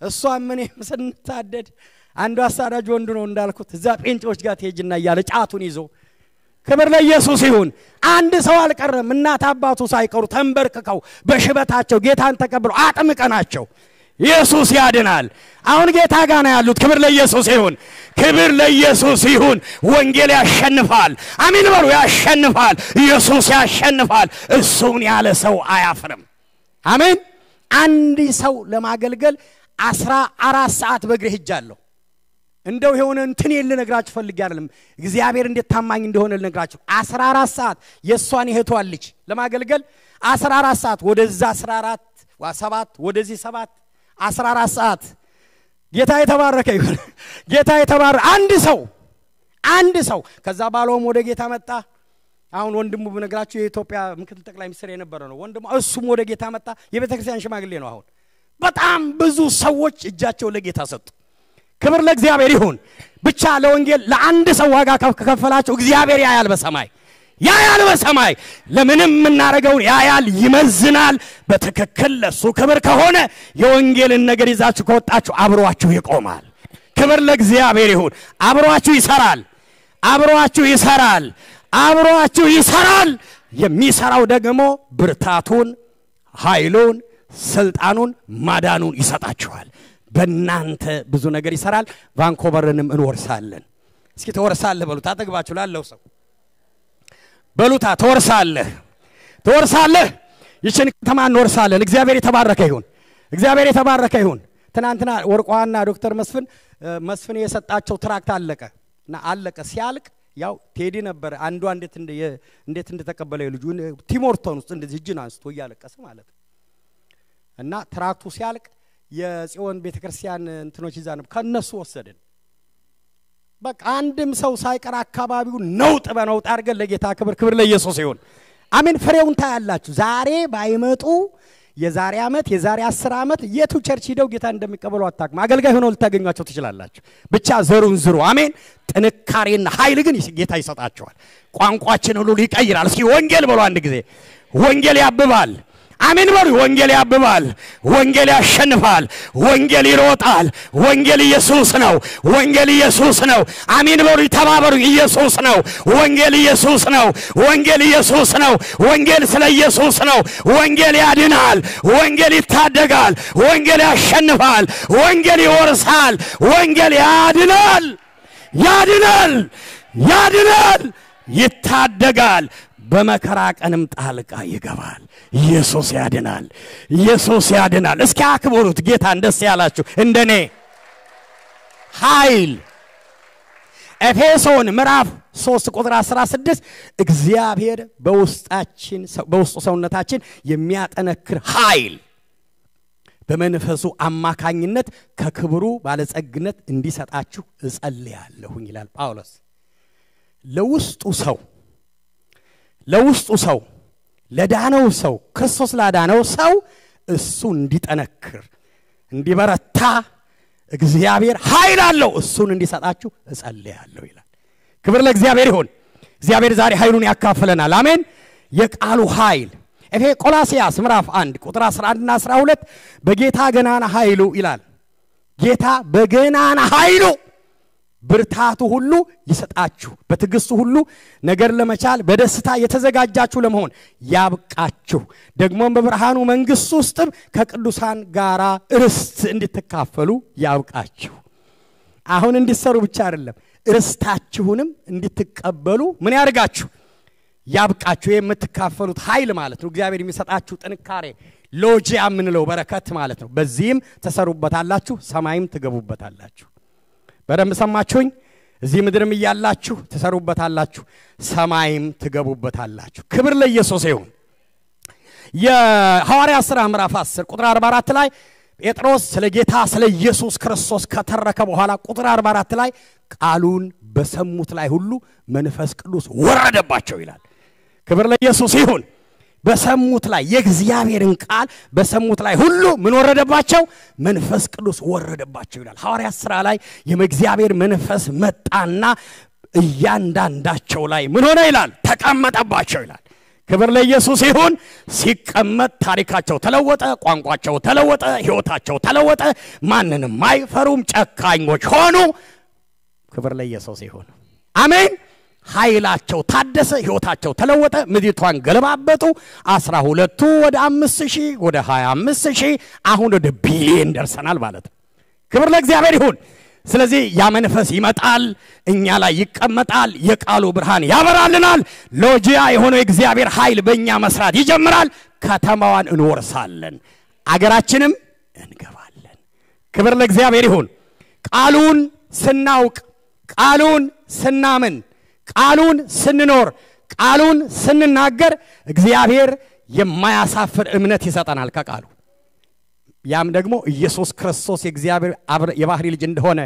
እሷ ምንም ስንታደድ አንዱ አሳዳጅ ወንድ ነው እንዳልኩት እዛ ጴንጤዎች ጋር ትሄጅና ያለ ጫቱን ይዞ ክብር ለኢየሱስ ይሁን። አንድ ሰው አልቀረም። እናት አባቱ ሳይቀሩ ተንበርክከው በሽበታቸው ጌታን ተቀብለው አጥምቀናቸው። ኢየሱስ ያድናል። አሁን ጌታ ጋር ነው ያሉት። ክብር ለኢየሱስ ይሁን። ክብር ለኢየሱስ ይሁን። ወንጌል ያሸንፋል። አሜን በሉ። ያሸንፋል። ኢየሱስ ያሸንፋል። እሱን ያለ ሰው አያፍርም። አሜን። አንድ ሰው ለማገልገል 14 ሰዓት በእግሬ ሄጃለሁ። እንደው የሆነ እንትን ልነግራችሁ ፈልጌ አይደለም። እግዚአብሔር እንዴት ታማኝ እንደሆነ ልነግራችሁ። 14 ሰዓት የሷን ይሄቷል ልጅ ለማገልገል 14 ሰዓት ወደዛ 14 7 ወደዚህ 7 14 ሰዓት። ጌታ የተባረከ ይሁን። ጌታ የተባረከ አንድ ሰው ከዛ ባሎም ወደ ጌታ መጣ። አሁን ወንድሙ በነገራችሁ የኢትዮጵያ ምክትል ጠቅላይ ሚኒስትር የነበረ ነው ወንድሙ። እሱም ወደ ጌታ መጣ። የቤተክርስቲያን ሽማግሌ ነው። አሁን በጣም ብዙ ሰዎች እጃቸው ለጌታ ሰጡ። ክብር ለእግዚአብሔር ይሁን። ብቻ ለወንጌል ለአንድ ሰው ዋጋ ከከፈላችሁ እግዚአብሔር ያያል በሰማይ ለምንም እናረጋው ያያል፣ ይመዝናል። በትክክል ለሱ ክብር ከሆነ የወንጌልን ነገር ይዛችሁ ከወጣችሁ አብሯችሁ ይቆማል። ክብር ለእግዚአብሔር ይሁን። አብሯችሁ ይሰራል። የሚሰራው ደግሞ ብርታቱን፣ ኃይሉን፣ ስልጣኑን፣ ማዳኑን ይሰጣችኋል። በእናንተ ብዙ ነገር ይሰራል። ቫንኮቨርንም እንወርሳለን። እስኪ ተወርሳለህ በሉት። አጠግባችሁ ላለው ሰው በሉታ ተወርሳለህ። ይችን ከተማ እንወርሳለን። እግዚአብሔር የተባረከ ይሁን። ትናንትና ወርቋና ዶክተር መስፍን የሰጣቸው ትራክት አለቀ። ሲያልቅ ያው ቴዲ ነበር አንዷ እንዴት እንደተቀበለው ልጁ ቲሞርቶን ውስጥ እንደዚህ እጅን አንስቶ ያለቀሰ ማለት ነው። እና ትራክቱ ሲያልቅ የጽዮን ቤተክርስቲያን እንትኖች ይዛን ከነሱ ወሰደን። በቃ አንድም ሰው ሳይቀር አካባቢው ነውጥ በነውጥ አድርገን ለጌታ ክብር ለኢየሱስ ይሁን። አሜን። ፍሬውን ታያላችሁ። ዛሬ ባይመጡ የዛሬ ዓመት የዛሬ 10 ዓመት የቱ ቸርች ሄደው ጌታ እንደሚቀበሉ አታውቁም። አገልጋይ ሆነው ልታገኟቸው ትችላላችሁ። ብቻ ዘሩን ዝሩ። አሜን። ጥንካሬና ኃይል ግን ጌታ ይሰጣቸዋል። ቋንቋችን ሁሉ ይቀይራል። እስኪ ወንጌል በሉ አንድ ጊዜ። ወንጌል ያብባል። አሜን በሉ። ወንጌል ያብባል። ወንጌል ያሸንፋል። ወንጌል ይሮጣል። ወንጌል ኢየሱስ ነው። አሜን በሉ። ተባበሩ። ኢየሱስ ነው። ወንጌል ስለ ኢየሱስ ነው። ወንጌል ያድናል። ወንጌል ይታደጋል። ወንጌል ያሸንፋል። ወንጌል ይወርሳል። ወንጌል ያድናል፣ ይታደጋል። በመከራ ቀንም ጣልቃ ይገባል። ኢየሱስ ያድናል። እስኪ አክብሩት ጌታን። ደስ ያላችሁ እንደኔ ኃይል ኤፌሶን ምዕራፍ 3 ቁጥር 16 እግዚአብሔር በውስጡ ሰውነታችን የሚያጠነክር ኃይል በመንፈሱ አማካኝነት ከክብሩ ባለጸግነት እንዲሰጣችሁ እጸልያለሁኝ ይላል ጳውሎስ። ለውስጡ ሰው ለዳነው ሰው ክርስቶስ ላዳነው ሰው እሱ እንዲጠነክር እንዲበረታ እግዚአብሔር ኃይል አለው። እሱን እንዲሰጣችሁ እጸልያለሁ ይላል። ክብር ለእግዚአብሔር ይሁን። እግዚአብሔር ዛሬ ኃይሉን ያካፍለናል። አሜን። የቃሉ ኃይል ቆላስይስ ምዕራፍ 1 ቁጥር 11 እና 12 በጌታ ገናና ኃይሉ ይላል። ጌታ በገናና ኃይሉ ብርታቱ ሁሉ ይሰጣችሁ፣ በትግስቱ ሁሉ ነገር ለመቻል በደስታ የተዘጋጃችሁ ለመሆን ያብቃችሁ፣ ደግሞም በብርሃኑ መንግስት ውስጥ ከቅዱሳን ጋራ ርስት እንድትካፈሉ ያብቃችሁ። አሁን እንዲሰሩ ብቻ አይደለም ርስታችሁንም እንድትቀበሉ ምን ያርጋችሁ? ያብቃችሁ። የምትካፈሉት ኃይል ማለት ነው። እግዚአብሔር የሚሰጣችሁ ጥንካሬ ሎጂያ ምንለው በረከት ማለት ነው። በዚህም ተሰሩበታላችሁ፣ ሰማይም ትገቡበታላችሁ። በደም ሰማችሁኝ? እዚህ ምድርም ይያላችሁ ተሰሩበታላችሁ፣ ሰማይም ትገቡበታላችሁ። ክብር ለኢየሱስ ይሁን። የሐዋርያት ሥራ ምዕራፍ 10 ቁጥር 44 ላይ ጴጥሮስ ስለ ጌታ ስለ ኢየሱስ ክርስቶስ ከተረከ በኋላ ቁጥር 44 ላይ ቃሉን በሰሙት ላይ ሁሉ መንፈስ ቅዱስ ወረደባቸው ይላል። ክብር ለኢየሱስ ይሁን። በሰሙት ላይ የእግዚአብሔርን ቃል በሰሙት ላይ ሁሉ ምን ወረደባቸው? መንፈስ ቅዱስ ወረደባቸው ይላል። ሐዋርያት ሥራ ላይ የእግዚአብሔር መንፈስ መጣና እያንዳንዳቸው ላይ ምን ሆነ ይላል? ተቀመጠባቸው ይላል። ክብር ለኢየሱስ ይሁን። ሲቀመጥ ታሪካቸው ተለወጠ፣ ቋንቋቸው ተለወጠ፣ ሕይወታቸው ተለወጠ። ማንንም አይፈሩም፣ ጨካኞች ሆኑ። ክብር ለኢየሱስ ይሁን። አሜን። ኃይላቸው ታደሰ ሕይወታቸው ተለወጠ ምድሪቷን ገለባበጡ 12ቱ ወደ 5000 ወደ 25000 አሁን ወደ ቢሊየን ደርሰናል ማለት ክብር ለእግዚአብሔር ይሁን ስለዚህ ያ መንፈስ ይመጣል እኛ ላይ ይቀመጣል የቃሉ ብርሃን ያበራልናል ሎጂያ የሆነው እግዚአብሔር ኃይል በእኛ መስራት ይጀምራል ከተማዋን እንወርሳለን አገራችንም እንገባለን ክብር ለእግዚአብሔር ይሁን ቃሉን ስናውቅ ቃሉን ስናምን ቃሉን ስንኖር ቃሉን ስንናገር እግዚአብሔር የማያሳፍር እምነት ይሰጠናል ከቃሉ ያም ደግሞ ኢየሱስ ክርስቶስ የእግዚአብሔር የባህሪ ልጅ እንደሆነ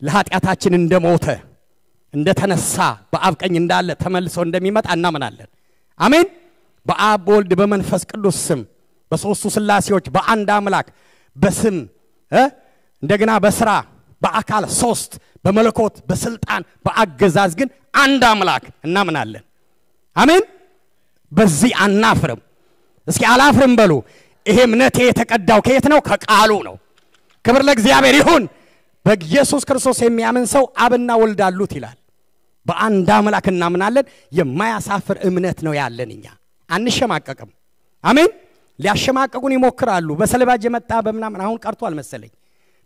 ለኃጢአታችን እንደሞተ እንደተነሳ በአብ ቀኝ እንዳለ ተመልሶ እንደሚመጣ እናምናለን አሜን በአብ ወልድ በመንፈስ ቅዱስ ስም በሶስቱ ስላሴዎች በአንድ አምላክ በስም እንደገና በስራ በአካል ሶስት በመለኮት በስልጣን በአገዛዝ ግን አንድ አምላክ እናምናለን አሜን በዚህ አናፍርም እስኪ አላፍርም በሉ ይሄ እምነቴ የተቀዳው ከየት ነው ከቃሉ ነው ክብር ለእግዚአብሔር ይሁን በኢየሱስ ክርስቶስ የሚያምን ሰው አብና ወልድ አሉት ይላል በአንድ አምላክ እናምናለን የማያሳፍር እምነት ነው ያለንኛ አንሸማቀቅም አሜን ሊያሸማቀቁን ይሞክራሉ በሰልባጅ የመጣ በመናምን አሁን ቀርቷል መሰለኝ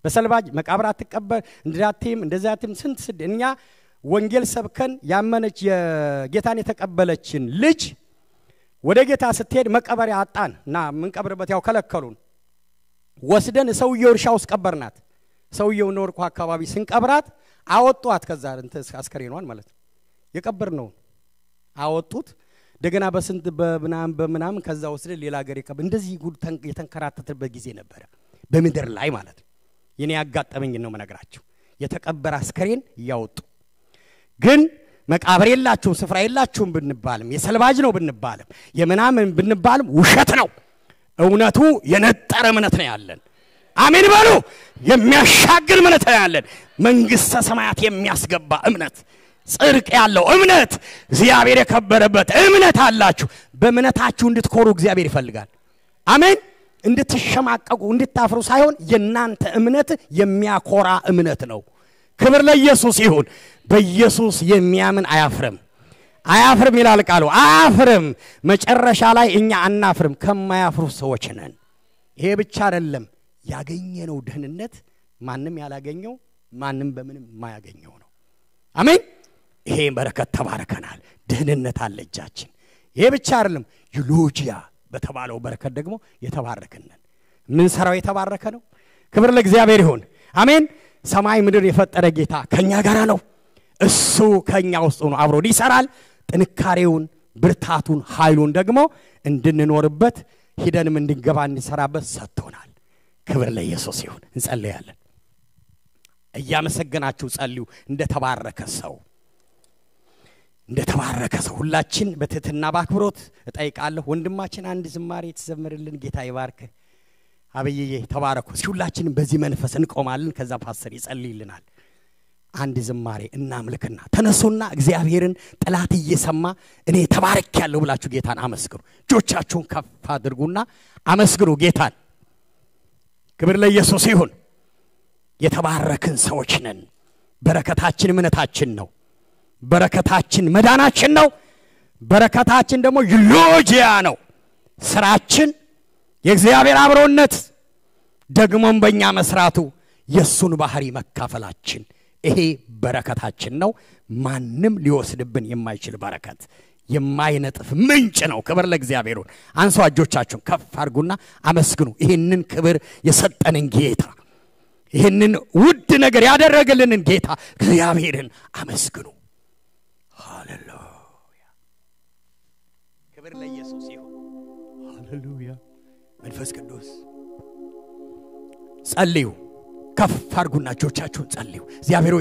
በሰልባጅ መቃብር አትቀበር እንደዛቲም ስንት እኛ ወንጌል ሰብከን ያመነች የጌታን የተቀበለችን ልጅ ወደ ጌታ ስትሄድ መቀበሪያ አጣንና ምን ቀብርበት ያው ከለከሉን ወስደን ሰውየው እርሻው ውስጥ ቀበርናት ሰውየው ኖርኩ አካባቢ ስንቀብራት አወጡት ከዛ አስከሬኗን ማለት ነው የቀበርነው አወጡት ደገና በስንት በምናም ከዛ ወስደን ሌላ ሀገር ይቀበል እንደዚህ ጉድ የተንከራተተበት ጊዜ ነበር በመድር ላይ ማለት ነው የኔ ያጋጠመኝ ነው መነግራችሁ የተቀበረ አስከሬን ያወጡ ግን መቃብር የላችሁም ስፍራ የላችሁም ብንባልም የሰልባጅ ነው ብንባልም የምናምን ብንባልም ውሸት ነው እውነቱ የነጠረ እምነት ነው ያለን አሜን በሉ የሚያሻግር እምነት ነው ያለን መንግስተ ሰማያት የሚያስገባ እምነት ጽድቅ ያለው እምነት እግዚአብሔር የከበረበት እምነት አላችሁ በእምነታችሁ እንድትኮሩ እግዚአብሔር ይፈልጋል አሜን እንድትሸማቀቁ እንድታፍሩ ሳይሆን የናንተ እምነት የሚያኮራ እምነት ነው ክብር ለኢየሱስ ይሁን በኢየሱስ የሚያምን አያፍርም ይላል ቃሉ አያፍርም መጨረሻ ላይ እኛ አናፍርም ከማያፍሩ ሰዎች ነን ይሄ ብቻ አይደለም ያገኘነው ደህንነት ማንንም ያላገኘው ማንንም በምንም ማያገኘው ነው አሜን ይሄ በረከት ተባረከናል ደህንነት አለ እጃችን ይሄ ብቻ አይደለም ዩሎጂያ በተባለው በረከት ደግሞ የተባረከነን ምን ሰራው የተባረከ ነው ክብር ለእግዚአብሔር ይሁን አሜን ሰማይ ምድር የፈጠረ ጌታ ከኛ ጋር ነው እሱ ከኛ ውስጥ ሆኖ አብሮ ይሰራል ጥንካሬውን ብርታቱን ኃይሉን ደግሞ እንድንኖርበት ሂደንም እንድንገባ እንሰራበት ሰጥቶናል ክብር ለኢየሱስ ይሁን እንጸልያለን እያመሰገናችሁ ጸልዩ እንደተባረከ ሰው ሁላችን በትህትና ባክብሮት እጠይቃለሁ ወንድማችን አንድ ዝማሬ ተዘምርልን ጌታ ይባርክ አብዬ ተባረኩ ሁላችን በዚህ መንፈስ እንቆማለን ከዛ ፓስተር ይጸልይልናል አንድ ዝማሬ እናምልክና ተነሱና እግዚአብሔርን ጥላት እየሰማ እኔ ተባረክያለሁ ብላችሁ ጌታን አመስግኑ እጆቻችሁን ከፍ አድርጉና አመስግኑ ጌታን ክብር ለኢየሱስ ይሁን የተባረክን ሰዎች ነን በረከታችን እምነታችን ነው በረከታችን መዳናችን ነው በረከታችን ደግሞ ዩሎጂያ ነው ስራችን የእግዚአብሔር አብሮነት ደግሞም በእኛ መስራቱ የሱን ባህሪ መካፈላችን ይሄ በረከታችን ነው ማንንም ሊወስድብን የማይችል በረከት የማይነጥፍ ምንጭ ነው ክብር ለእግዚአብሔር ይሁን አንሱ እጆቻችሁን ከፍ አድርጉና አመስግኑ ይሄንን ክብር የሰጠንን ጌታ ይሄንን ውድ ነገር ያደረገልንን ጌታ እግዚአብሔርን አመስግኑ ሃሌሉያ ክብር ለኢየሱስ ይሁን ሃሌሉያ መንፈስ ቅዱስ ጸልዩ ከፍ አድርጉና እጆቻችሁን ጸልዩ እግዚአብሔር